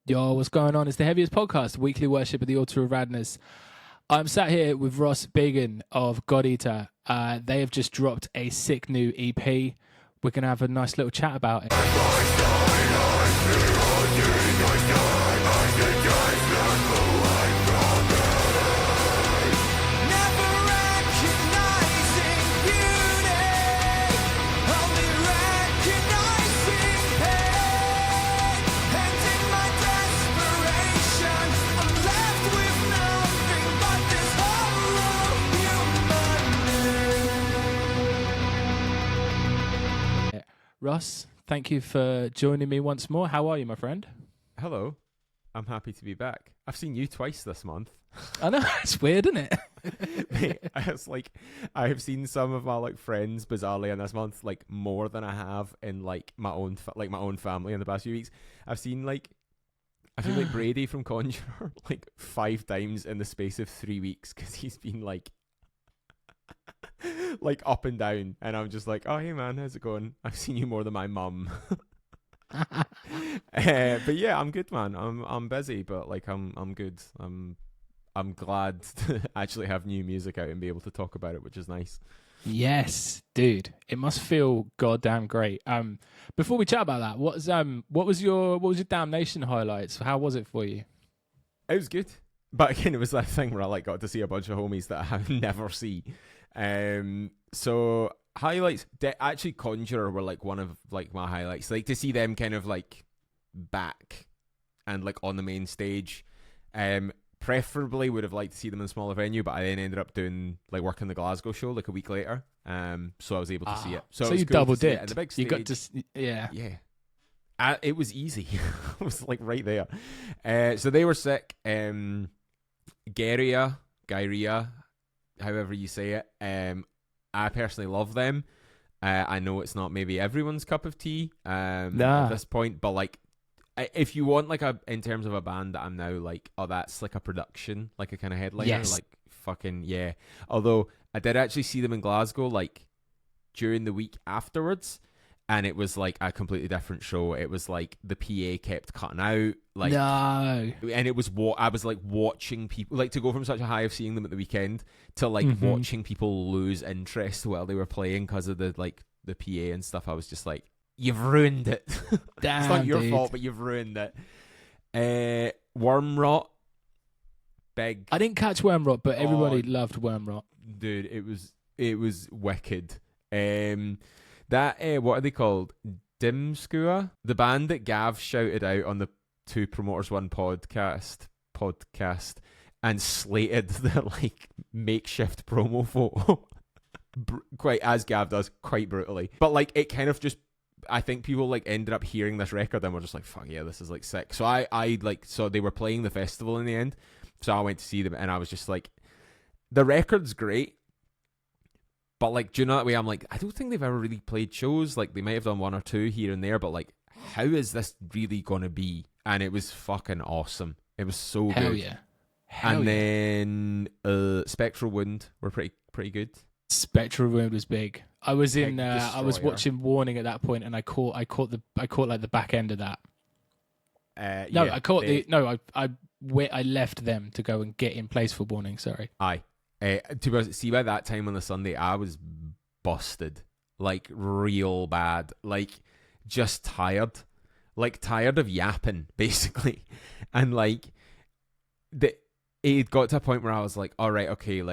Yo, what's going on? It's the Heaviest Podcast, weekly worship at the altar of radness. I'm sat here with Ross Beagan of Godeater. They have just dropped a sick new EP. We're going to have a nice little chat about it. Ross, thank you for joining me once more. How are you, my friend? Hello. I'm happy to be back. I've seen you twice this month. I know, it's weird, isn't it? Mate, it's like I have seen some of my friends bizarrely in this month more than I have in my own family in the past few weeks. I've seen Brady from Conjurer 5 times in the space of 3 weeks because he's been up and down, and I'm just like, oh hey man, how's it going? I've seen you more than my mum. But yeah, I'm good, man. I'm busy, but I'm good. I'm glad to actually have new music out and be able to talk about it, which is nice. Yes, dude, it must feel goddamn great. Before we chat about that, what was your Damnation highlights? How was it for you? It was good, but again, it was that thing where I got to see a bunch of homies that I never see. So highlights, actually Conjurer were one of my highlights, to see them kind of back and on the main stage. Preferably would have liked to see them in a smaller venue, but I then ended up doing working the Glasgow show a week later, so I was able to see it. So you double dipped. The big stage, you got to yeah. It was easy. I was right there. So they were sick. Gyria, however you say it. I personally love them. I know it's not maybe everyone's cup of tea at this point, but if you want in terms of a band that I'm now that's a production, a kind of headliner, yes. Fucking yeah. Although I did actually see them in Glasgow during the week afterwards, and it was a completely different show. It was the PA kept cutting out, no, and it was what I was watching people to go from such a high of seeing them at the weekend to watching people lose interest while they were playing because of the PA and stuff. I was just you've ruined it. Damn, it's not your dude. fault, but you've ruined it. Wormrot, big. I didn't catch Wormrot, but everybody loved Wormrot. Dude, it was wicked. That what are they called? Dimskua, the band that Gav shouted out on the Two Promoters One podcast and slated the makeshift promo photo. Quite as Gav does, quite brutally. But it kind of just, I think people ended up hearing this record and were just fuck yeah, this is sick. So I so they were playing the festival in the end, so I went to see them, and I was just the record's great, but do you know that way I'm I don't think they've ever really played shows. They might have done one or two here and there, but how is this really gonna be? And it was fucking awesome. It was so Hell good. Yeah. Then Spectral Wound were pretty good. Spectral Wound was big. I was I was watching Warning at that point, and I caught the back end of that. I left them to go and get in place for Warning. Sorry. Aye. To be honest, see, by that time on the Sunday, I was busted, real bad, just tired, tired of yapping, basically, and it got to a point where I was all right, okay,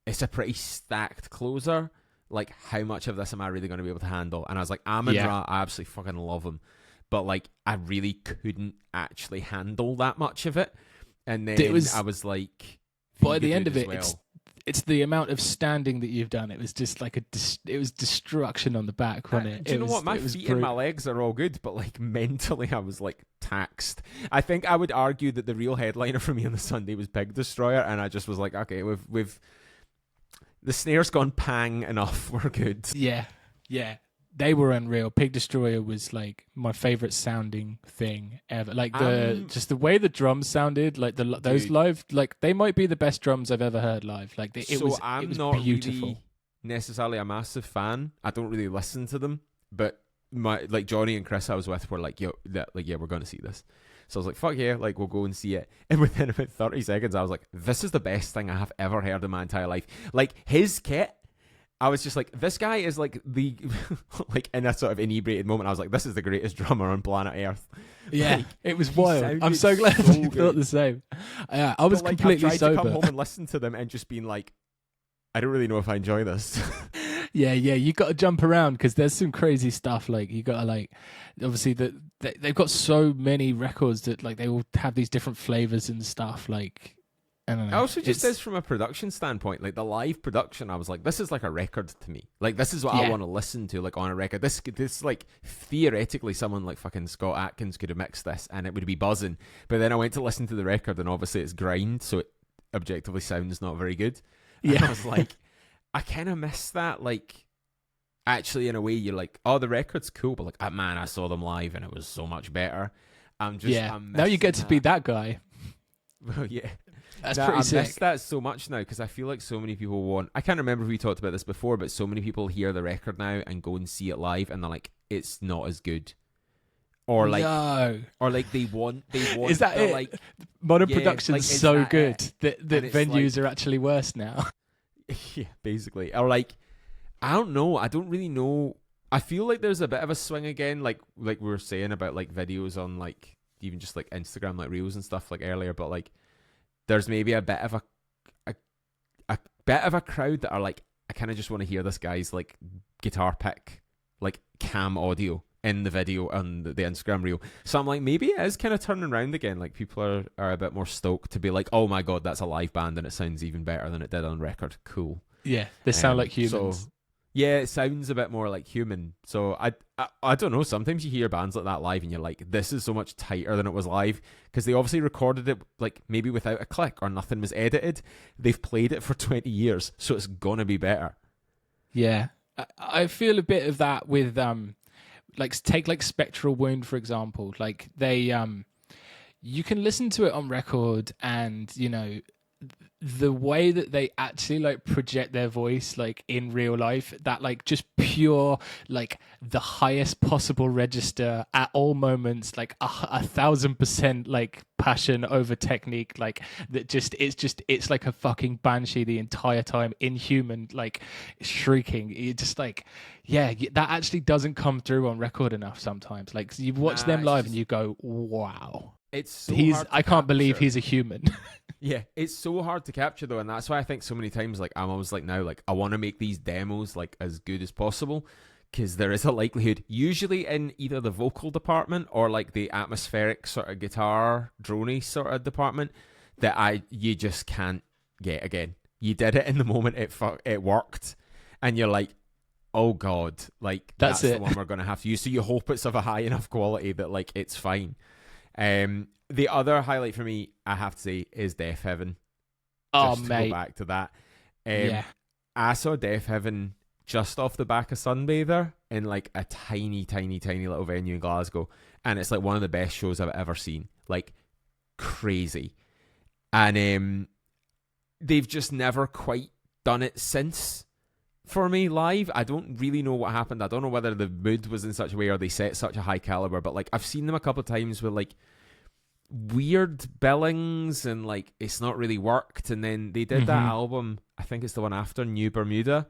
it's a pretty stacked closer. How much of this am I really going to be able to handle? And I was Amon Ra, I absolutely fucking love him, but I really couldn't actually handle that much of it. And then I was by the end of it, it's the amount of standing that you've done. It was just it was destruction on the back, wasn't it? Do you know what? My feet and my legs are all good, but mentally I was taxed. I think I would argue that the real headliner for me on the Sunday was Big Destroyer, and I just was okay, we've the snare's gone pang enough. We're good. Yeah. They were unreal. Pig Destroyer was my favorite sounding thing ever. Just the way the drums sounded, those live, they might be the best drums I've ever heard live. It was not beautiful. Really necessarily a massive fan. I don't really listen to them, but my Johnny and Chris I was with were yo, we're going to see this. So I was like, fuck yeah, like we'll go and see it. And within about 30 seconds, I was like, this is the best thing I have ever heard in my entire life. Like his kit, I was just like, this guy is like the, like in a sort of inebriated moment, I was like, this is the greatest drummer on planet Earth. Yeah, like, it was wild. I'm so glad you thought the same. I was completely I've tried sober. to come home and listen to them and just been like, I don't really know if I enjoy this. Yeah, you got to jump around because there's some crazy stuff. Like you got to like, obviously they've got so many records that like they all have these different flavors and stuff. Like I don't know. Also, just as from a production standpoint, like the live production, I was like, this is like a record to me. Like this is what I want to listen to, like on a record. This like theoretically, someone like fucking Scott Atkins could have mixed this and it would be buzzing. But then I went to listen to the record and obviously it's grind, so it objectively sounds not very good. And I was like, I kind of miss that. Like, actually, in a way, you're like, oh, the record's cool, but like, man, I saw them live and it was so much better. I'm now you get to be that guy. Well, yeah. That's pretty sick. I miss that so much now because I feel like so many people want. I can't remember if we talked about this before, but so many people hear the record now and go and see it live, and they're like, it's not as good. Or like, or like they want. Is that it? Like, modern production's like, so good that venues like, are actually worse now. Yeah, basically. Or like, I don't know. I don't really know. I feel like there's a bit of a swing again, like we were saying about like videos on like even just like Instagram, like reels and stuff like earlier. But like, there's maybe a bit of a bit of a crowd that are like, I kind of just want to hear this guy's like guitar pick, like cam audio in the video on the Instagram reel. So I'm like, maybe it is kind of turning around again. Like people are a bit more stoked to be like, oh my god, that's a live band and it sounds even better than it did on record. Cool. Yeah, they sound like humans. So, yeah, it sounds a bit more like human. So I don't know. Sometimes you hear bands like that live and you're like, this is so much tighter than it was live because they obviously recorded it like maybe without a click or nothing was edited. They've played it for 20 years, so it's gonna be better. Yeah, I feel a bit of that with like take like Spectral Wound for example. Like they you can listen to it on record and you know the way that they actually like project their voice like in real life, that like just pure like the highest possible register at all moments, like 1,000% like passion over technique, like that it's like a fucking banshee the entire time, inhuman, like shrieking. You just like, yeah, that actually doesn't come through on record enough sometimes. Like you watch them live and you go, wow, it's so I can't believe he's a human. Yeah, it's so hard to capture though, and that's why I think so many times like I'm always like now like I want to make these demos like as good as possible because there is a likelihood usually in either the vocal department or like the atmospheric sort of guitar droney sort of department that you just can't get again. You did it in the moment, it worked, and you're like, oh god, like that's the one we're gonna have to use. So you hope it's of a high enough quality that like it's fine. The other highlight for me, I have to say, is Death Heaven. Oh, just mate. To go back to that. Yeah. I saw Death Heaven just off the back of Sunbather in like a tiny, tiny, tiny little venue in Glasgow. And it's like one of the best shows I've ever seen. Like, crazy. And they've just never quite done it since for me live. I don't really know what happened. I don't know whether the mood was in such a way or they set such a high caliber. But like, I've seen them a couple of times with like weird billings and like it's not really worked, and then they did that album, I think it's the one after New Bermuda,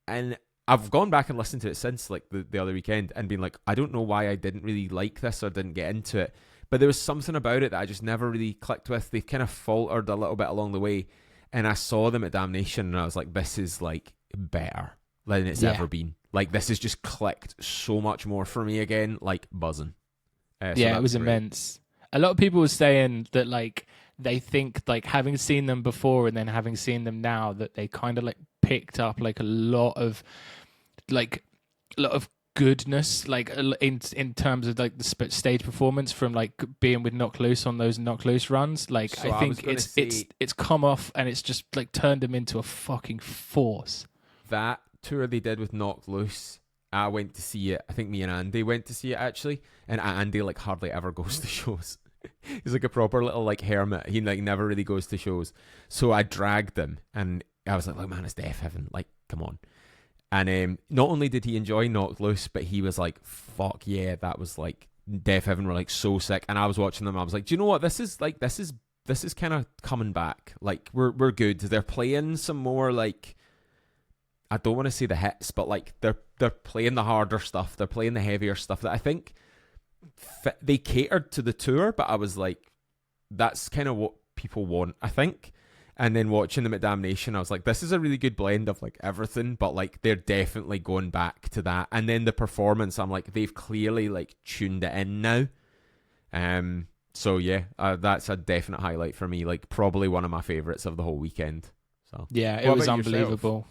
and I've gone back and listened to it since like the other weekend and been like, I don't know why I didn't really like this or didn't get into it, but there was something about it that I just never really clicked with. They've kind of faltered a little bit along the way, and I saw them at Damnation and I was like, this is like better than it's ever been. Like this has just clicked so much more for me again, like buzzing. So it was great. Immense. A lot of people were saying that like they think like having seen them before and then having seen them now that they kind of like picked up like a lot of goodness like in terms of like the stage performance from like being with Knock Loose on those Knock Loose runs. Like so I think it's come off and it's just like turned them into a fucking force. That tour they did with Knock Loose, I went to see it. I think me and Andy went to see it actually, and Andy like hardly ever goes to shows. He's like a proper little like hermit. He like never really goes to shows. So I dragged him, and I was like, "Look, man, it's Death Heaven. Like, come on." And not only did he enjoy Knock Loose, but he was like, "Fuck yeah, that was like Deaf Heaven were like so sick, and I was watching them. I was like, do you know what? This is kind of coming back. Like we're good. They're playing some more like, I don't want to say the hits, but like they're playing the harder stuff. They're playing the heavier stuff that I think they catered to the tour. But I was like, that's kind of what people want, I think. And then watching them at Damnation, I was like, this is a really good blend of like everything, but like they're definitely going back to that. And then the performance, I'm like, they've clearly like tuned it in now. So yeah, that's a definite highlight for me. Like probably one of my favorites of the whole weekend. So yeah, it was unbelievable.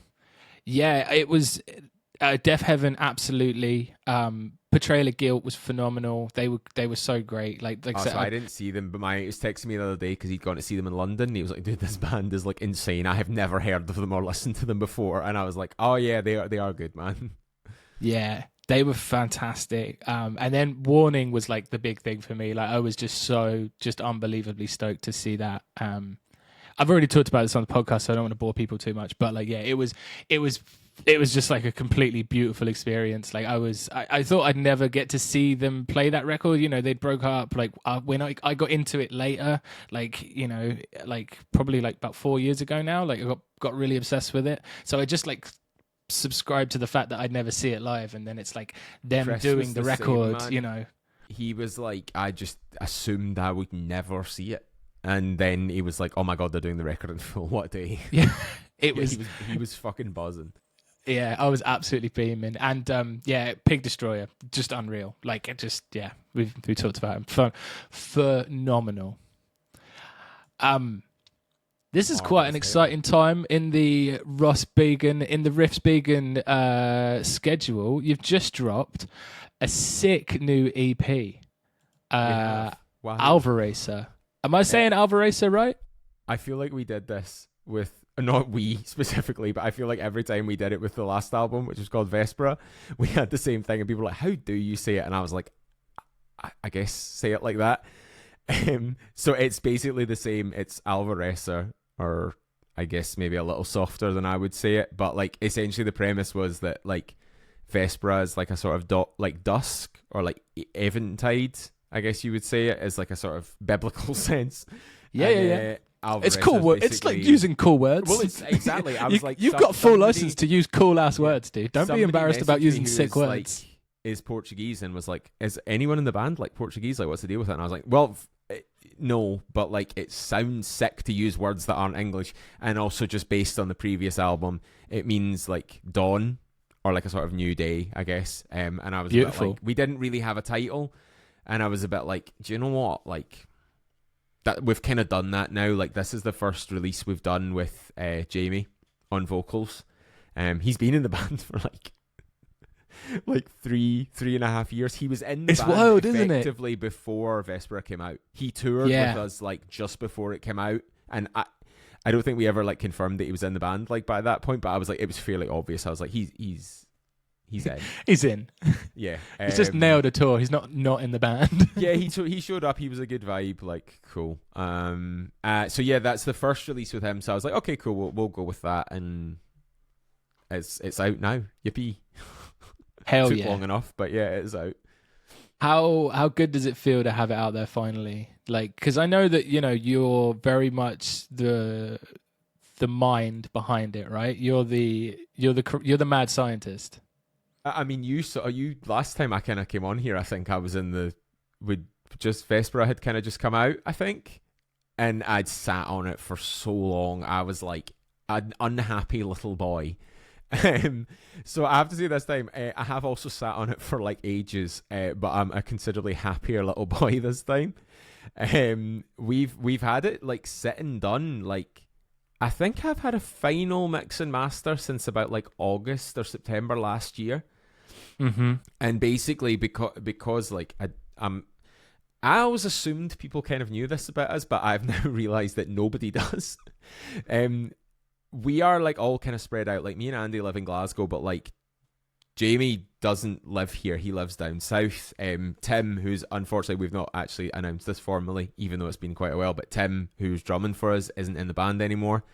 Yeah, it was Deaf Heaven, absolutely. Portrayal of Guilt was phenomenal. They were so great. Like I said, so I didn't see them, but my mate was texting me the other day because he'd gone to see them in London. And he was like, "Dude, this band is like insane. I have never heard of them or listened to them before." And I was like, "Oh yeah, they are good, man." Yeah, they were fantastic. And then Warning was like the big thing for me. Like I was just unbelievably stoked to see that. I've already talked about this on the podcast, so I don't want to bore people too much. But like, yeah, it was just like a completely beautiful experience. Like I thought I'd never get to see them play that record. You know, they'd broke up. Like when I got into it later, like, you know, like probably like about 4 years ago now. Like I got really obsessed with it. So I just like subscribed to the fact that I'd never see it live, and then it's like them Chris doing the record. Same, you know, he was like, I just assumed I would never see it. And then he was like, "Oh my god, they're doing the record in full! What a day!" Yeah, he was fucking buzzing. Yeah, I was absolutely beaming, and yeah, Pig Destroyer, just unreal. Like, it just, yeah, we talked about him, phenomenal. This is quite an exciting time in the Riffs Beagan schedule. You've just dropped a sick new EP, Wow. Alvorecer. Am I saying Alvorecer right? I feel like we did this with, not we specifically, but I feel like every time we did it with the last album, which was called Vespera, we had the same thing, and people were like, "How do you say it?" And I was like, I guess say it like that. So it's basically the same. It's Alvorecer, or I guess maybe a little softer than I would say it, but like essentially the premise was that like Vespera is like a sort of like dusk, or like eventide, I guess you would say it, as like a sort of biblical sense. Yeah. It's cool. It's like using cool words. Well, it's exactly. I was like, you've got full license to use cool ass words, dude. Don't be embarrassed about using sick words. Like, is Portuguese, and was like, "Is anyone in the band like Portuguese? Like, what's the deal with it?" And I was like, "Well, no, but like it sounds sick to use words that aren't English, and also just based on the previous album, it means like dawn, or like a sort of new day, I guess." And I was beautiful. A bit like, we didn't really have a title. And I was a bit like, do you know what? Like, that we've kind of done that now. Like, this is the first release we've done with Jamie on vocals. He's been in the band for like 3.5 years. He was in the band wild, effectively before Vespera came out. He toured with us like just before it came out, and I don't think we ever like confirmed that he was in the band like by that point. But I was like, it was fairly obvious. I was like, he's in. He's in. Yeah. He's just nailed a tour. He's not in the band. Yeah, he showed up. He was a good vibe. Like, cool. So yeah, that's the first release with him. So I was like, okay, cool. We'll go with that. And it's out now. Yippee. Hell Took yeah. long enough, but yeah, it's out. How good does it feel to have it out there finally? Like, because I know that, you know, you're very much the mind behind it, right? You're the mad scientist. I mean, you last time I kind of came on here, I think I was Vespera had kind of just come out, I think, and I'd sat on it for so long. I was like an unhappy little boy. So I have to say this time, I have also sat on it for like ages, but I'm a considerably happier little boy this time. We've had it like sit and done, like I think I've had a final mix and master since about like August or September last year. Mm-hmm. And basically because like I always assumed people kind of knew this about us, but I've now realized that nobody does. We are like all kind of spread out. Like me and Andy live in Glasgow, but like Jamie doesn't live here. He lives down south. Tim, who's unfortunately, we've not actually announced this formally, even though it's been quite a while, but Tim, who's drumming for us, isn't in the band anymore.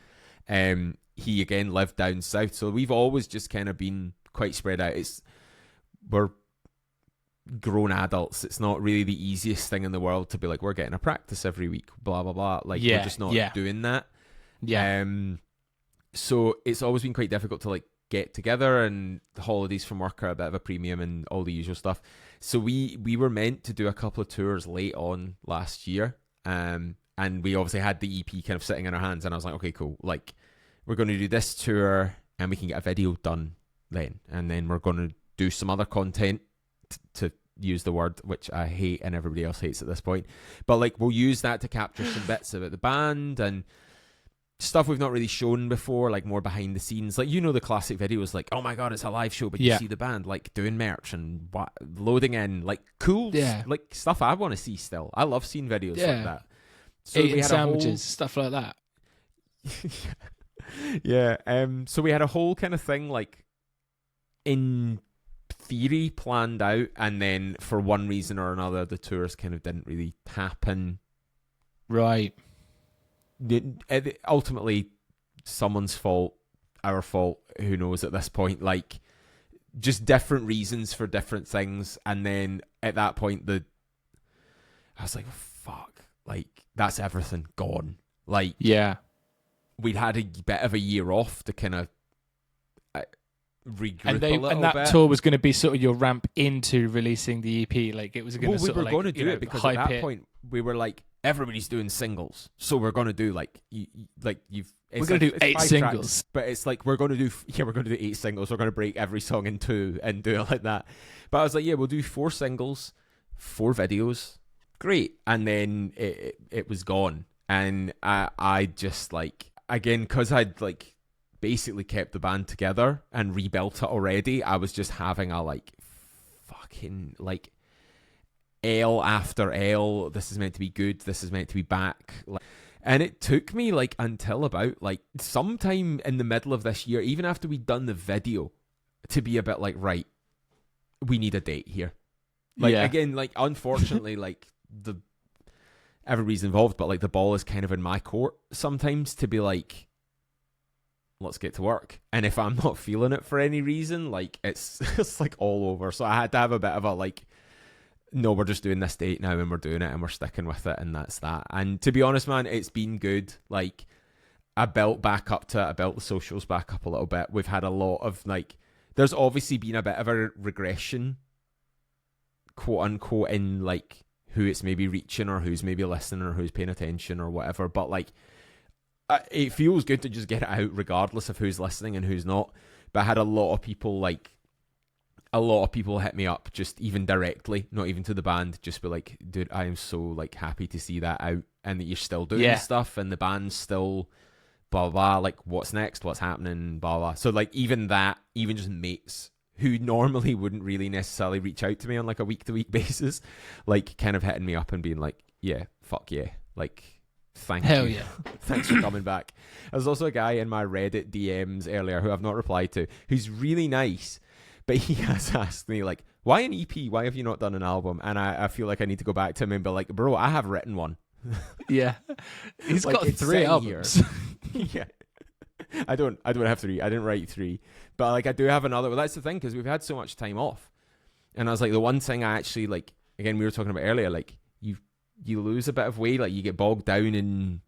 He again lived down south. So we've always just kind of been quite spread out. We're grown adults. It's not really the easiest thing in the world to be like, we're getting a practice every week, blah blah blah. Like we're just not doing that. So it's always been quite difficult to like get together, and the holidays from work are a bit of a premium and all the usual stuff. So we were meant to do a couple of tours late on last year, and we obviously had the EP kind of sitting in our hands, and I was like, okay, cool, like we're going to do this tour and we can get a video done then, and then we're going to do some other content to use the word which I hate and everybody else hates at this point, but like we'll use that to capture some bits about the band and stuff we've not really shown before, like more behind the scenes, like, you know, the classic videos like, oh my god, it's a live show, but you see the band like doing merch and loading in like cool like stuff I want to see still. I love seeing videos like that. So eating sandwiches, stuff like that. So we had a whole kind of thing like in theory planned out, and then for one reason or another the tours kind of didn't really happen. Right. Ultimately someone's fault, our fault, who knows at this point, like just different reasons for different things. And then at that point I was like, fuck, like that's everything gone. Like we'd had a bit of a year off to kind of regroup a little and that bit. Tour was going to be sort of your ramp into releasing the EP. Like it was going to we were going to do it because at that point we were like, everybody's doing singles, so we're going to do like we're going to do 8 singles, tracks, but it's like we're going to do 8 singles. We're going to break every song in 2 and do it like that. But I was like, we'll do 4 singles, 4 videos, great. And then it was gone, and I just like, again, because I'd like basically kept the band together and rebuilt it already, I was just having a like fucking like L after L. This is meant to be good. This is meant to be back. And it took me like until about like sometime in the middle of this year, even after we'd done the video, to be a bit like, right, we need a date here. Like again, like unfortunately, like everybody's involved, but like the ball is kind of in my court sometimes to be like, let's get to work. And if I'm not feeling it for any reason, like it's like all over. So I had to have a bit of a like, no, we're just doing this date now and we're doing it and we're sticking with it, and that's that. And to be honest, man, it's been good. Like I built the socials back up a little bit. We've had a lot of like, there's obviously been a bit of a regression, quote unquote, in like who it's maybe reaching or who's maybe listening or who's paying attention or whatever. But like, it feels good to just get it out regardless of who's listening and who's not. But I had a lot of people hit me up, just even directly, not even to the band, just be like, dude, I am so like happy to see that out and that you're still doing stuff and the band's still blah blah, like what's next, what's happening, blah blah. So like even just mates who normally wouldn't really necessarily reach out to me on like a week to week basis, like kind of hitting me up and being like, yeah, fuck yeah, like thank Hell you. Thanks for coming back. There's also a guy in my Reddit DMs earlier who I've not replied to, who's really nice. But he has asked me, like, why an EP? Why have you not done an album? And I feel like I need to go back to him and be like, bro, I have written one. Yeah. He's like, got 3 albums. Yeah. I don't have 3. I didn't write 3. But, like, I do have another. Well, that's the thing, because we've had so much time off. And I was like, the one thing I actually, like, again, we were talking about earlier, like, you lose a bit of weight. Like, you get bogged down in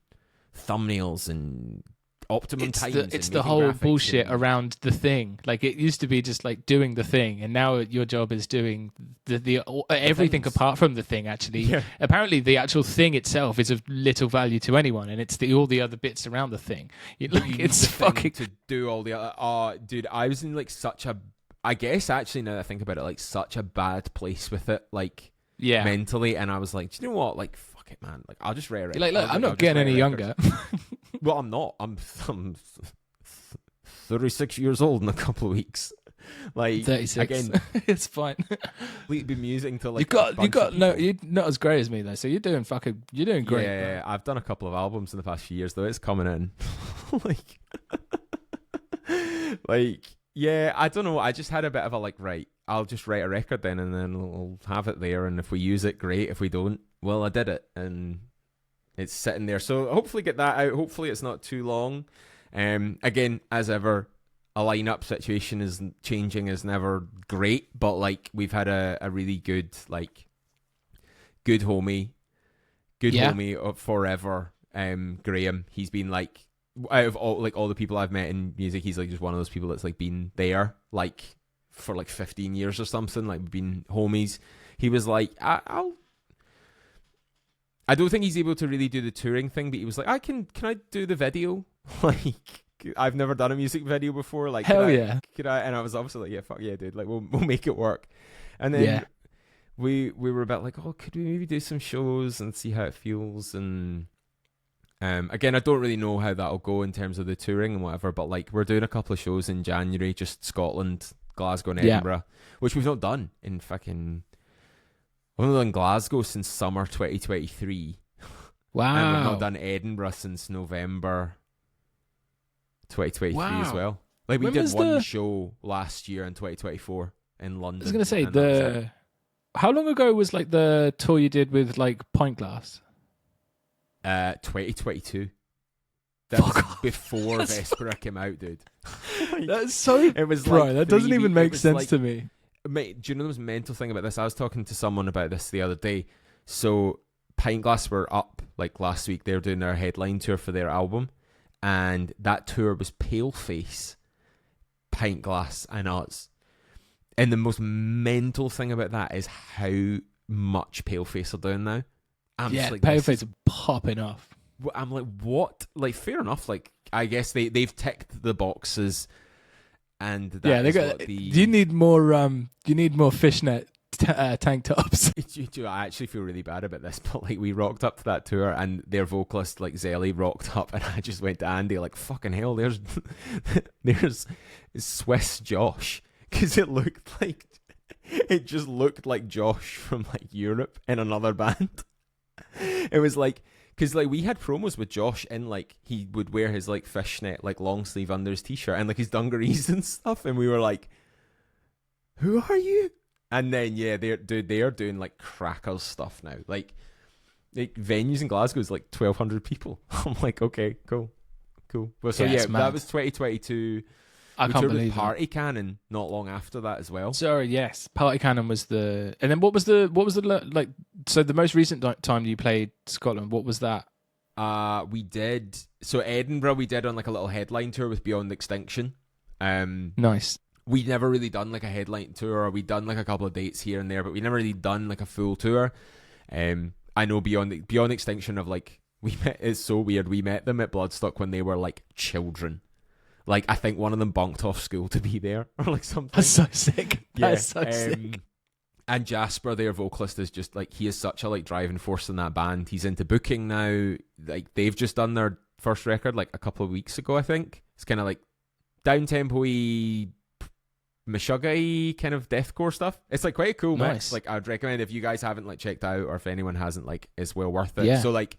thumbnails and optimum times. It's the whole bullshit around the thing. Like it used to be just like doing the thing, and now your job is doing the everything apart from the thing. Actually, apparently the actual thing itself is of little value to anyone, and it's all the other bits around the thing. It's fucking to do all the other. Dude, I was in like such a. I guess actually now that I think about it, like such a bad place with it, like mentally, and I was like, do you know what? Like fuck it, man. Like I'll just write it. Like, look, I'm not getting any younger. Well, I'm not. I'm 36 years old in a couple of weeks. Like 36. Again, it's fine. We'd be musing to like. You got no. You're not as great as me though. So you're doing great. Yeah, I've done a couple of albums in the past few years though. It's coming in. Yeah. I don't know. I just had a bit of a like, right, I'll just write a record then, and then we'll have it there. And if we use it, great. If we don't, well, I did it, and it's sitting there. So hopefully get that out. Hopefully it's not too long. Again, as ever, a lineup situation is changing is never great, but like we've had a really good homie of forever. Graham, he's been like, out of all the people I've met in music, he's like just one of those people that's like been there like for like 15 years or something. Like we've been homies. He was like, I don't think he's able to really do the touring thing, but he was like, can I do the video? Like, I've never done a music video before. Like, hell yeah. Could I? And I was obviously like, yeah, fuck yeah, dude. Like, we'll make it work. And then we were about like, oh, could we maybe do some shows and see how it feels? And again, I don't really know how that'll go in terms of the touring and whatever, but like we're doing a couple of shows in January, just Scotland, Glasgow and Edinburgh, which we've not done in fucking... We've not done Glasgow since summer 2023. Wow. And we've not done Edinburgh since November 2023 as well. Like we did one show last year in 2024 in London. I was going to say, how long ago was like the tour you did with like Pint Glass? 2022. That was before Vespera came out, dude. That's so... It was bro, that doesn't even make sense to me. Mate, do you know the most mental thing about this? I was talking to someone about this the other day. So Pint Glass were up like last week. They were doing their headline tour for their album. And that tour was Paleface, Pint Glass and us. And the most mental thing about that is how much Paleface are doing now. I'm just like, Paleface are popping off. I'm like, what? Like, fair enough. Like, I guess they've ticked the boxes, and that is what the... Do you need more fishnet tank tops? I actually feel really bad about this, but like we rocked up to that tour, and their vocalist like Zelly rocked up, and I just went to Andy like, fucking hell, there's Swiss Josh, because it just looked like Josh from like Europe in another band. It was like, because like we had promos with Josh, and like he would wear his like fishnet like long sleeve under his t-shirt and like his dungarees and stuff, and we were like, who are you? And then they're doing like crackers stuff now, like venues in Glasgow is like 1,200 people. I'm like, okay, cool. Well, so that was 2022. I can't believe Party Cannon not long after that as well. Sorry, yes, Party Cannon was and then what was the like? So the most recent time you played Scotland, what was that? We did Edinburgh. We did on like a little headline tour with Beyond Extinction. Nice. We'd never really done like a headline tour. We'd done like a couple of dates here and there, but we never really done like a full tour. I know Beyond Extinction of like it's so weird. We met them at Bloodstock when they were like children. Like, I think one of them bunked off school to be there, or like something. That's so sick. That's so sick. And Jasper, their vocalist, is just like, he is such a like driving force in that band. He's into booking now. Like, they've just done their first record like a couple of weeks ago, I think. It's kind of like down-tempo-y, Meshuggah-y kind of deathcore stuff. It's like quite a cool mix. Like, I'd recommend if you guys haven't like checked out, or if anyone hasn't, like, it's well worth it. Yeah. So like,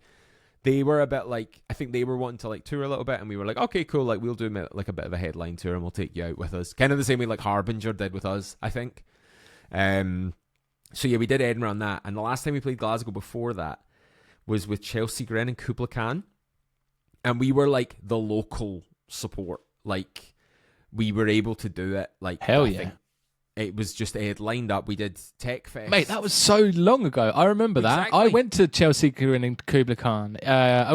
they were a bit like, I think they were wanting to like tour a little bit, and we were like, okay, cool, like we'll do like a bit of a headline tour and we'll take you out with us. Kind of the same way like Harbinger did with us, I think. So yeah, we did Edinburgh on that, and the last time we played Glasgow before that was with Chelsea Grin and Kubla Khan, and we were like the local support. Like we were able to do it. Like hell yeah. It was just, it had lined up. We did Tech Fest. Mate, that was so long ago. I remember that. I went to Chelsea Grin and Kubla Khan. I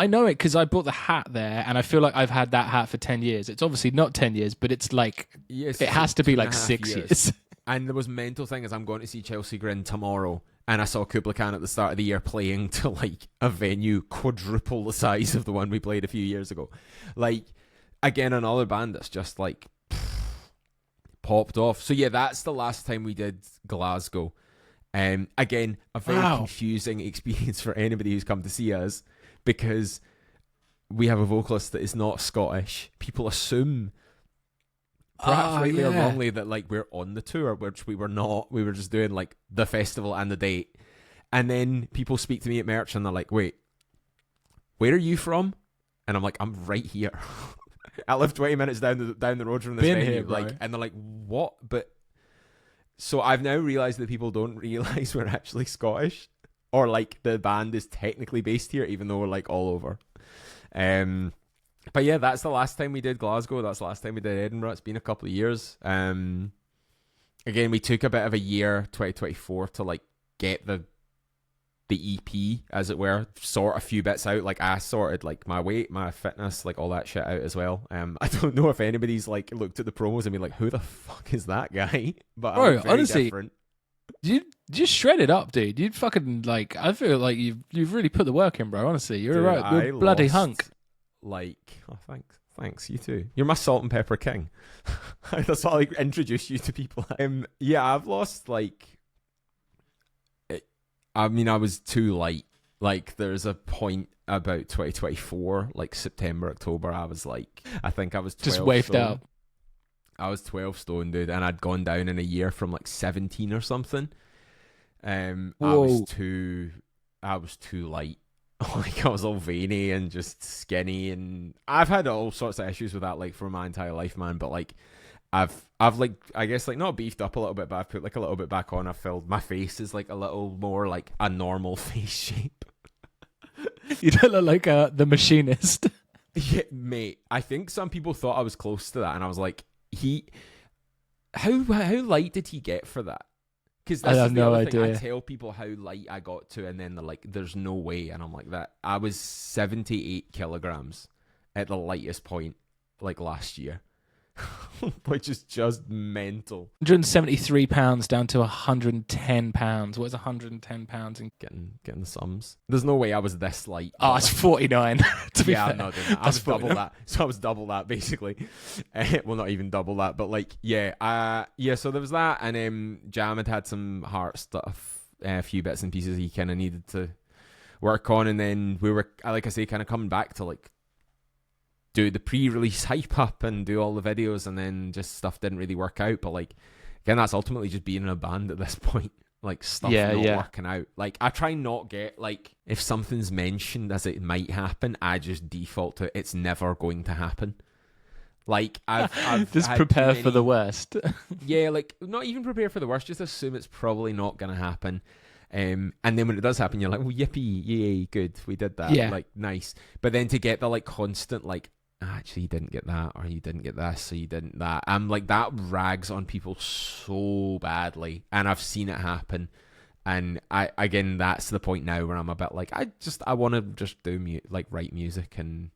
know it because I bought the hat there, and I feel like I've had that hat for 10 years. It's obviously not 10 years, but it's like, it has to be like 6 years. And the most mental thing is I'm going to see Chelsea Grin tomorrow, and I saw Kubla Khan at the start of the year playing to like a venue quadruple the size of the one we played a few years ago. Like, again, another band that's just like, popped off. So yeah, that's the last time we did Glasgow. Again, a very confusing experience for anybody who's come to see us, because we have a vocalist that is not Scottish. People assume, perhaps rightly or wrongly, that like we're on the tour, which we were not. We were just doing like the festival and the date. And then people speak to me at merch and they're like, wait, where are you from? And I'm like, I'm right here. I live 20 minutes down the road from this venue. Here, like, and they're like, what? But so I've now realised that people don't realise we're actually Scottish, or like the band is technically based here, even though we're like all over. But yeah, that's the last time we did Glasgow. That's the last time we did Edinburgh. It's been a couple of years. Again, we took a bit of a year, 2024, to like get the EP, as it were, sort a few bits out. Like I sorted like my weight, my fitness, like all that shit out as well. I don't know if anybody's like looked at the promos and been like, who the fuck is that guy? But bro, honestly, different. You just shred it up, dude. You'd fucking like. I feel like you've really put the work in, bro. Honestly, you're a bloody hunk. Like, oh, thanks, you too. You're my salt and pepper king. That's how I like, introduce you to people. Yeah, I've lost like. I mean, I was too light. Like, there's a point about 2024, like September, October. I was like, I think I was 12 just waved stone. out. I was 12 stone, dude, and I'd gone down in a year from like 17 or something. I was too light. Like I was all veiny and just skinny, and I've had all sorts of issues with that, like for my entire life, man. But like, I've like, I guess like not beefed up a little bit, but I've put like a little bit back on. I've filled my face is like a little more like a normal face shape. You don't look like the Machinist. Yeah, mate. I think some people thought I was close to that, and I was like, how light did he get for that? Because I have no idea. I tell people how light I got to, and then they're like, "There's no way," and I'm like, "That I was 78 kilograms at the lightest point, like last year." Which is just mental. 173 pounds down to 110 pounds. What is 110 pounds in getting the sums? There's no way I was this light. Oh, it's 49. To be fair. I'm not doing that. I was double that. So I was double that basically. Well, not even double that, but like yeah. So there was that, and Jam had some heart stuff, a few bits and pieces he kind of needed to work on, and then we were, like I say, kind of coming back to like do the pre-release hype up and do all the videos, and then just stuff didn't really work out. But like, again, that's ultimately just being in a band at this point. Like stuff not working out. Like I try not get like, if something's mentioned as it might happen, I just default to it's never going to happen. Like I've just prepare for the worst. Yeah, like not even prepare for the worst. Just assume it's probably not going to happen. And then when it does happen, you're like, well, yippee, yay, good, we did that. Yeah. Like nice. But then to get the like constant like, actually you didn't get that, or you didn't get this, so you didn't that. I'm like, that rags on people so badly, and I've seen it happen. And again, that's the point now where I'm a bit like, I want to just do write music, and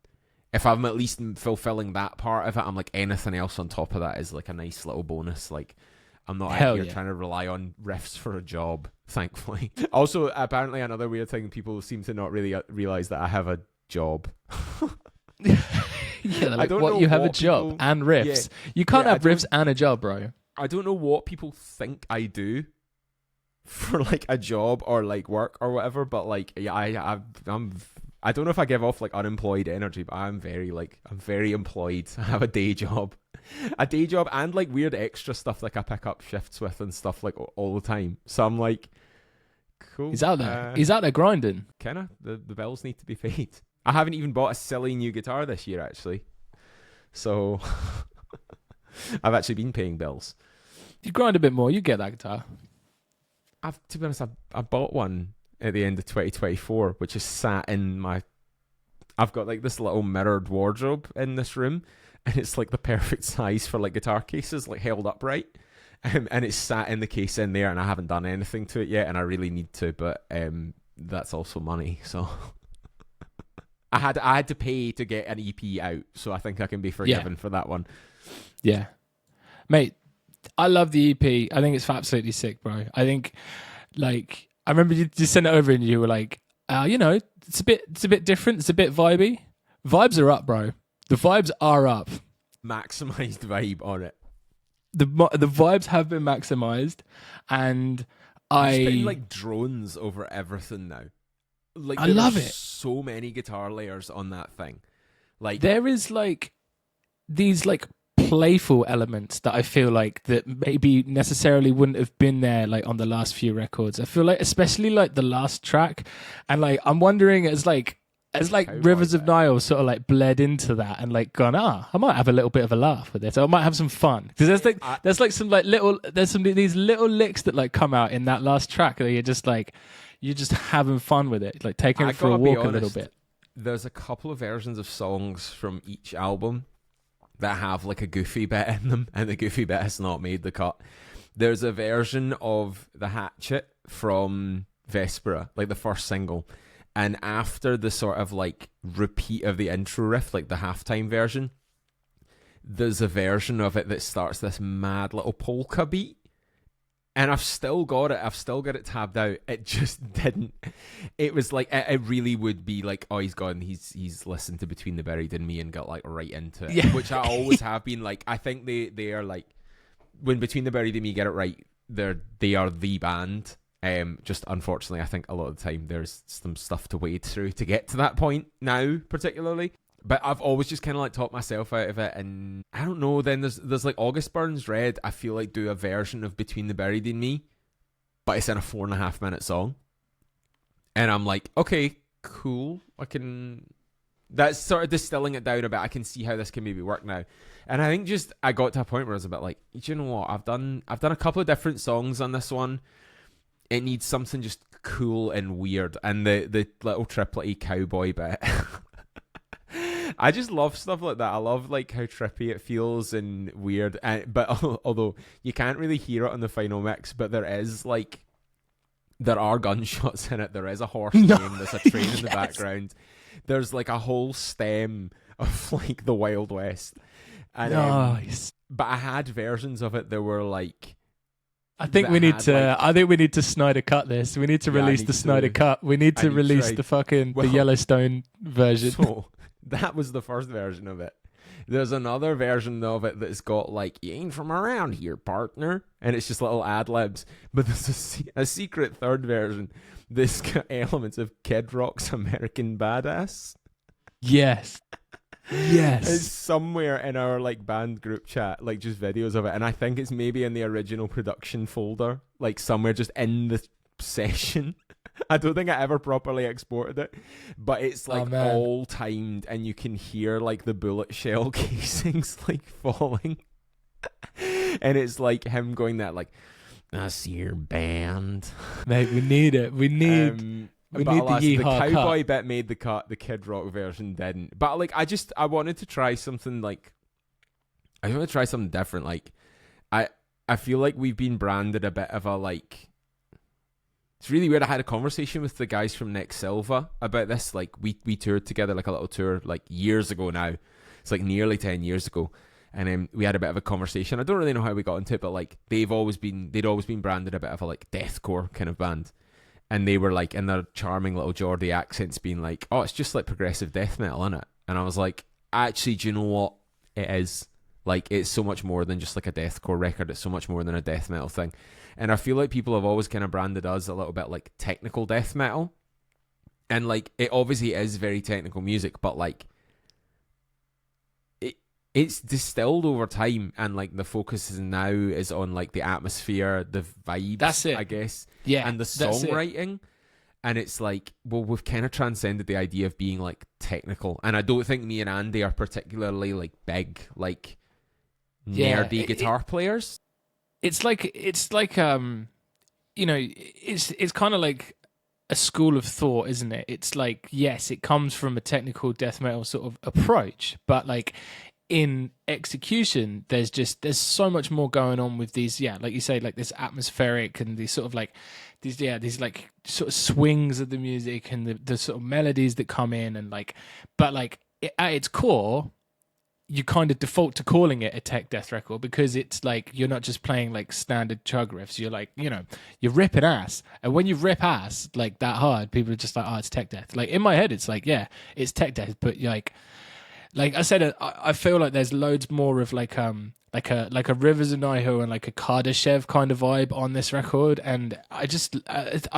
if I'm at least fulfilling that part of it, I'm like, anything else on top of that is like a nice little bonus. Like I'm not out here trying to rely on riffs for a job, thankfully. Also, apparently another weird thing, people seem to not really realize that I have a job. Yeah, like, what, you have a job people, and riffs. Yeah, you can't have riffs and a job, bro. I don't know what people think I do for like a job or like work or whatever, but like, yeah, I don't know if I give off like unemployed energy, but I'm very employed. I have a day job and like weird extra stuff like I pick up shifts with and stuff like all the time. So I'm like, cool. He's out there. He's out there grinding. Kinda. The bills need to be paid. I haven't even bought a silly new guitar this year, actually. So I've actually been paying bills. You grind a bit more, you get that guitar. To be honest, I bought one at the end of 2024, which is sat in my... I've got like this little mirrored wardrobe in this room, and it's like the perfect size for like guitar cases, like held upright. And it's sat in the case in there, and I haven't done anything to it yet, and I really need to, but that's also money, so... I had to pay to get an EP out, so I think I can be forgiven for that one. Yeah. Mate, I love the EP. I think it's absolutely sick, bro. I think, like, I remember you sent it over and you were like, it's a bit different. It's a bit vibey. Vibes are up, bro. The vibes are up. Maximized vibe on it. The vibes have been maximized, and I'm putting like drones over everything now. Like, I love it. So many guitar layers on that thing. Like there is like these like playful elements that I feel like that maybe necessarily wouldn't have been there like on the last few records. I feel like especially like the last track, and like I'm wondering as Rivers of Nile sort of like bled into that and like gone, I might have a little bit of a laugh with this. I might have some fun because there's these little licks that like come out in that last track that you're just having fun with it, like taking it for a walk a little bit. there's a couple of versions of songs from each album that have like a goofy bit in them, and the goofy bit has not made the cut. There's a version of The Hatchet from Vespera, like the first single, and after the sort of like repeat of the intro riff, like the halftime version, there's a version of it that starts this mad little polka beat. And I've still got it. I've still got it tabbed out. It just didn't. It was like it really would be like, oh, he's gone. He's listened to Between the Buried and Me and got like right into it, yeah. Which I always have been like. I think they are like, when Between the Buried and Me get it right, they are the band. Just unfortunately, I think a lot of the time there's some stuff to wade through to get to that point now, particularly. But I've always just kind of like talked myself out of it, and I don't know. Then there's like August Burns Red. I feel like do a version of Between the Buried and Me, but it's in a 4.5 minute song, and I'm like, okay, cool. I can. That's sort of distilling it down a bit. I can see how this can maybe work now, and I think just I got to a point where I was a bit like, do you know what? I've done a couple of different songs on this one. It needs something just cool and weird, and the little triplety Cowboy Bit. I just love stuff like that. I love like how trippy it feels and weird. But although you can't really hear it on the final mix, but there are gunshots in it. There is a horse name. There's a train in the background. There's like a whole stem of like the Wild West. And, nice. But I had versions of it that were like. I think we need to Snyder cut this. We need to release the Snyder cut. We need to release the Yellowstone version. So, that was the first version of it. There's another version of it that's got like, you ain't from around here, partner. And it's just little ad-libs. But there's a secret third version that's got elements of Kid Rock's American Badass. Yes. Yes. It's somewhere in our like band group chat, like just videos of it. And I think it's maybe in the original production folder, like somewhere just in the session. I don't think I ever properly exported it, but it's like all timed, and you can hear like the bullet shell casings like falling, and it's like him going that like, "That's your band, mate. We need it. We need the Cowboy Bit made the cut. The Kid Rock version didn't. But like, I wanted to try something like, I want to try something different. Like, I feel like we've been branded a bit of a like. It's really weird. I had a conversation with the guys from Next Silva about this. Like, we toured together, like a little tour, like years ago now. It's like nearly 10 years ago. And we had a bit of a conversation. I don't really know how we got into it, but like they'd always been branded a bit of a like deathcore kind of band. And they were like, in their charming little Geordie accents, being like, oh, it's just like progressive death metal, isn't it? And I was like, actually, do you know what? It is. Like, it's so much more than just like a deathcore record. It's so much more than a death metal thing. And I feel like people have always kind of branded us a little bit like technical death metal. And like, it obviously is very technical music, but like, it's distilled over time, and like the focus now is on like the atmosphere, the vibes. That's it, I guess. Yeah, and the songwriting. And it's like, well, we've kind of transcended the idea of being like technical. And I don't think me and Andy are particularly like big, like nerdy guitar players. It's like you know, it's kind of like a school of thought, isn't it? It's like, yes, it comes from a technical death metal sort of approach, but like in execution, there's so much more going on with these, like you say, like this atmospheric and these sort of like these like sort of swings of the music and the sort of melodies that come in, and like, but like at its core, you kind of default to calling it a tech death record because it's like you're not just playing like standard chug riffs. You're like, you know, you're ripping ass, and when you rip ass like that hard, people are just like, oh, it's tech death. Like in my head, it's like, yeah, it's tech death, but like I said, I feel like there's loads more of like a Rivers and Idaho and like a Kardashev kind of vibe on this record, and I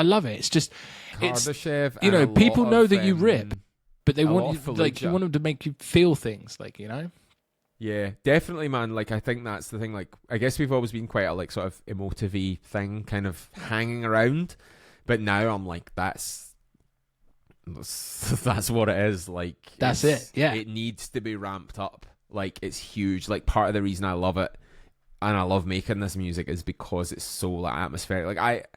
love it. It's just Kardashev, you know, people know that you rip, but they want you, like, you want them to make you feel things, like, you know. Yeah, definitely, man. Like, I think that's the thing. Like, I guess we've always been quite a like sort of emotive-y thing, kind of hanging around, but now I'm like, that's what it is. Like, that's it. Yeah, it needs to be ramped up. Like, it's huge. Like, part of the reason I love it and I love making this music is because it's so like atmospheric. Like,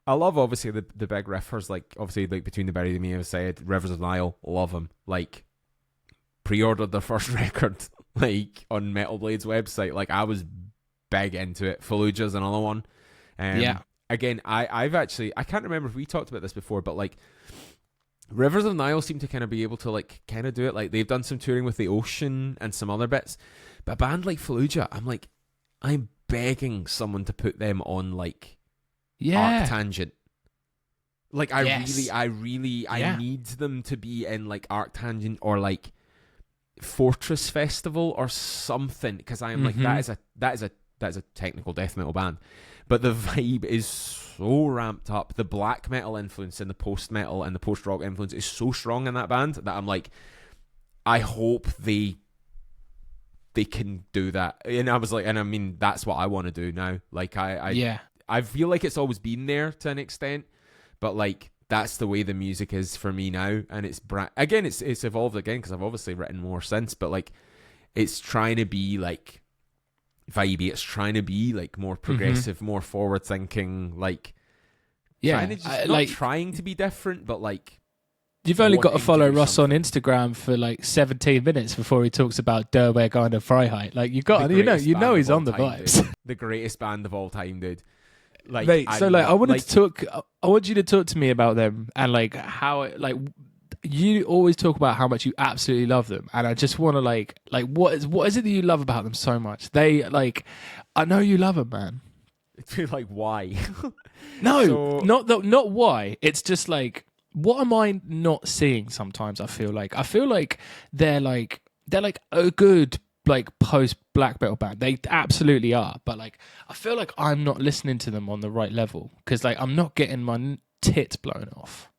I love obviously the big riffers, like obviously like Between the Buried and Me, I've said, Rivers of Nile, love them. Like pre-ordered their first record like on Metal Blade's website. Like I was big into it. Fallujah's another one. Again, I've actually, I can't remember if we talked about this before, but like Rivers of Nile seem to kind of be able to like kind of do it. Like they've done some touring with The Ocean and some other bits, but a band like Fallujah, I'm begging someone to put them on like Arctangent. Like I need them to be in like Arctangent or like Fortress Festival or something, because I am like that is a technical death metal band, but the vibe is so ramped up. The black metal influence and the post metal and the post rock influence is so strong in that band that I'm like, I hope they can do that. And I was like, and I mean that's what I want to do now. Like I feel like it's always been there to an extent, but like that's the way the music is for me now. And it's again, it's evolved again because I've obviously written more since, but like it's trying to be like vibey. It's trying to be like more progressive, more forward thinking. Like trying to just, not trying to be different, but like you've only got to follow Ross on Instagram for like 17 minutes before he talks about Der Weg einer Freiheit. Like you know he's on the vibes. Dude. The greatest band of all time, dude. Like, mate, I want you to talk to me about them and like how like you always talk about how much you absolutely love them, and I just want to like what is it that you love about them so much? They like, I know you love them, man. Like why? No, not why. It's just like, what am I not seeing sometimes? I feel like they're like a good like post black metal band. They absolutely are, but like I feel like I'm not listening to them on the right level because like I'm not getting my tits blown off.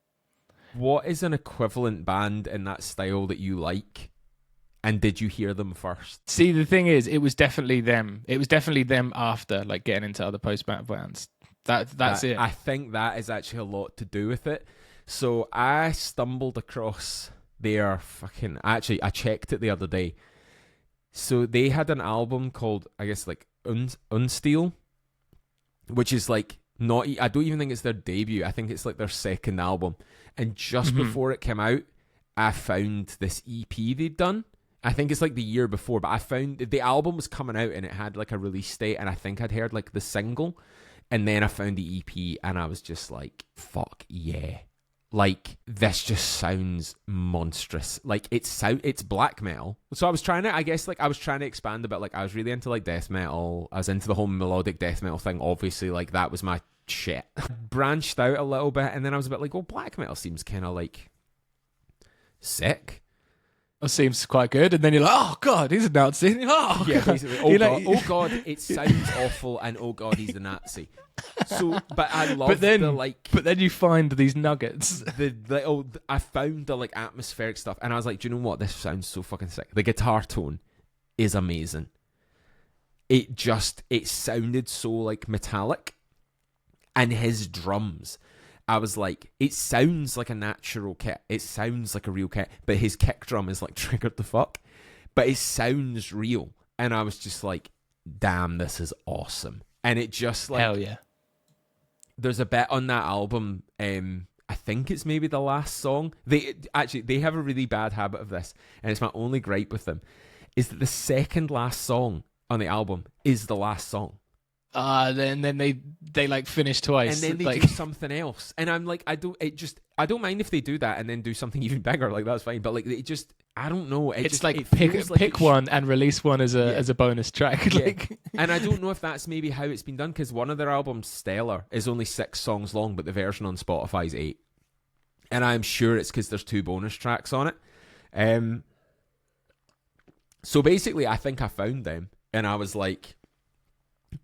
What is an equivalent band in that style that you like? And did you hear them first? See, the thing is, it was definitely them. It was definitely them after like getting into other post metal bands. That's it. I think that is actually a lot to do with it. So I stumbled across their fucking... Actually, I checked it the other day. So they had an album called, I guess, like Unsteel, which is like not... I don't even think it's their debut. I think it's like their second album. And just before it came out, I found this EP they'd done. I think it's like the year before, but I found the album was coming out and it had like a release date, and I think I'd heard like the single, and then I found the EP and I was just like, fuck yeah. Like, this just sounds monstrous. Like, it's black metal. So I was trying to expand a bit. Like, I was really into, like, death metal. I was into the whole melodic death metal thing. Obviously, like, that was my shit. Branched out a little bit, and then I was a bit like, well, black metal seems kind of, like, sick. It seems quite good. And then you're like, oh, God, he's a Nazi. Oh, yeah, God. Basically, oh, God, it sounds awful, and oh, God, he's a Nazi. So, but I love but then you find these nuggets. I found the like atmospheric stuff, and I was like, do you know what? This sounds so fucking sick. The guitar tone is amazing. It sounded so like metallic, and his drums, I was like, it sounds like a natural kit. It sounds like a real kit, but his kick drum is like triggered the fuck, but it sounds real, and I was just like, damn, this is awesome. And it just like, hell yeah. There's a bit on that album, I think it's maybe the last song. They have a really bad habit of this, and it's my only gripe with them, is that the second last song on the album is the last song. Then they like finish twice. And then they do something else. And I'm like, I don't mind if they do that and then do something even bigger, like that's fine. But like it just, I don't know. It's like pick one and release one as a bonus track. Yeah. Like, and I don't know if that's maybe how it's been done, because one of their albums, Stellar, is only 6 songs long, but the version on Spotify is 8. And I'm sure it's because there's 2 bonus tracks on it. So basically, I think I found them, and I was like,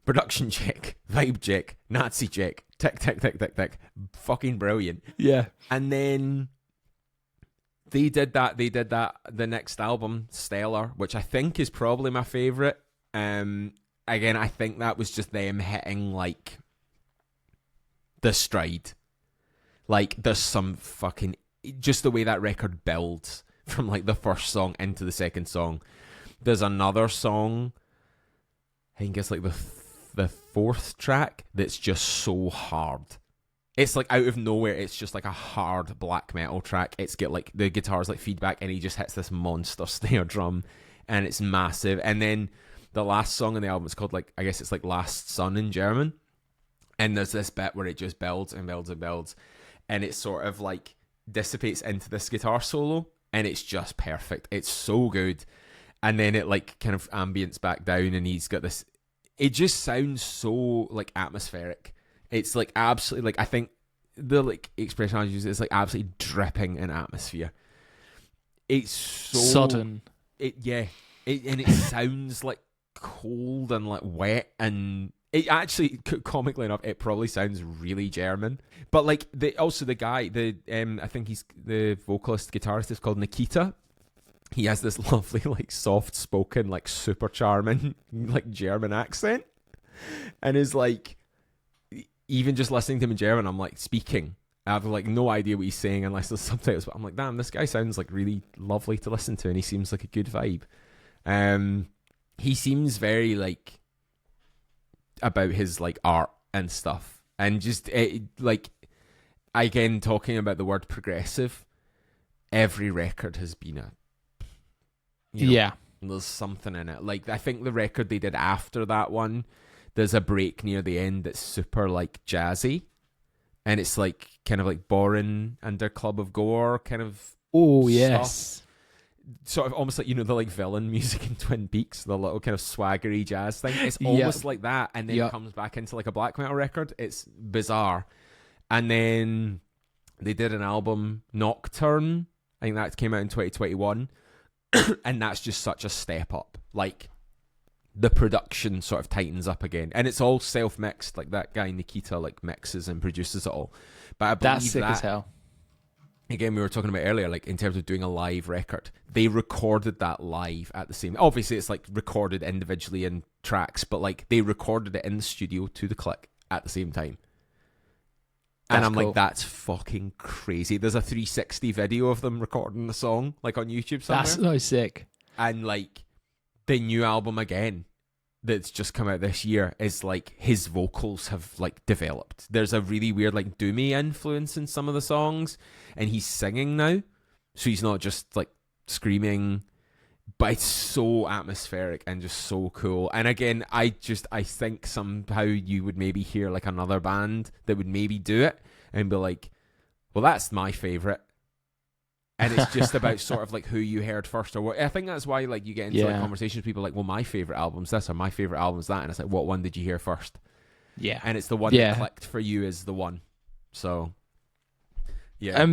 production check, vibe check, Nazi check, tick, tick, tick, tick, tick. Fucking brilliant. Yeah. And then they did that the next album, Stellar, which I think is probably my favourite. Again, I think that was just them hitting like the stride. Like there's some fucking, just the way that record builds from like the first song into the second song. There's another song, I think it's like the 4th track, that's just so hard. It's like out of nowhere, it's just like a hard black metal track. It's got like the guitar's like feedback, and he just hits this monster snare drum, and it's massive. And then the last song on the album is called like, I guess it's like Last Sun in German. And there's this bit where it just builds and builds and builds, and it sort of like dissipates into this guitar solo, and it's just perfect. It's so good. And then it like kind of ambience back down, and he's got this, it just sounds so like atmospheric. It's like absolutely, like, I think the like expression I use is like absolutely dripping in atmosphere. It's so sodden. And it sounds like cold and like wet, and it actually, comically enough, it probably sounds really German. But like the guy, I think he's the vocalist guitarist is called Nikita. He has this lovely like soft spoken, like super charming like German accent, and is like, even just listening to him in German, I'm like speaking. I have like no idea what he's saying unless there's subtitles, but I'm like, damn, this guy sounds like really lovely to listen to, and he seems like a good vibe. He seems very like about his like art and stuff, and just like, again, talking about the word progressive, every record has been there's something in it. Like, I think the record they did after that one, there's a break near the end that's super like jazzy, and it's like kind of like Boring and their Club of Gore kind of yes, sort of almost like, you know, the like villain music in Twin Peaks, the little kind of swaggery jazz thing. It's almost like that, and then it comes back into like a black metal record. It's bizarre. And then they did an album, Nocturne, I think that came out in 2021, and that's just such a step up. Like, the production sort of tightens up again, and it's all self-mixed. Like, that guy Nikita like mixes and produces it all. But I believe that's sick as hell. Again, we were talking about earlier, like in terms of doing a live record, they recorded that live at the same. Obviously, it's like recorded individually in tracks, but like they recorded it in the studio to the click at the same time. And I'm cool. Like, that's fucking crazy. There's a 360 video of them recording the song, like on YouTube somewhere. That's so sick. And like the new album again, that's just come out this year, is like his vocals have like developed. There's a really weird like doomy influence in some of the songs, and he's singing now, so he's not just like screaming. But it's so atmospheric and just so cool. And again, I think somehow you would maybe hear like another band that would maybe do it and be like, well, that's my favorite. And it's just about sort of like who you heard first or what. I think that's why like you get into like conversations with people like, well, my favorite album's this or my favorite album's that. And it's like, what one did you hear first? Yeah. And it's the one that clicked for you is the one. So, yeah.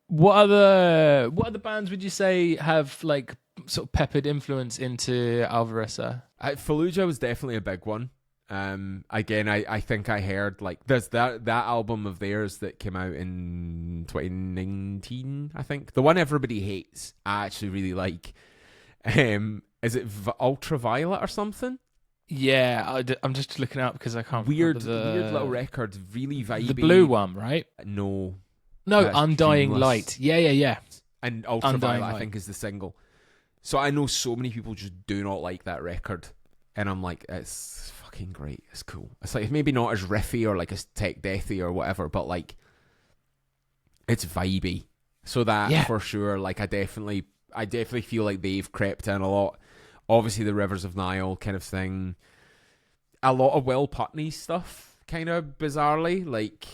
What other bands would you say have like sort of peppered influence into Alvorecer? Fallujah was definitely a big one. Again, I think I heard like there's that album of theirs that came out in 2019, I think. The one everybody hates, I actually really like. Is it Ultraviolet or something? Yeah, I'm just looking up because I can't. Weird little record, really vibey. The blue one, right? No, Undying Dreamless. Light. Yeah. And Ultraviolet, I think, is the single. So I know so many people just do not like that record, and I'm like, it's fucking great. It's cool. It's like maybe not as riffy or like as tech deathy or whatever, but like it's vibey. So that for sure. Like I definitely feel like they've crept in a lot. Obviously, the Rivers of Nile kind of thing. A lot of Will Putney stuff, kind of bizarrely, like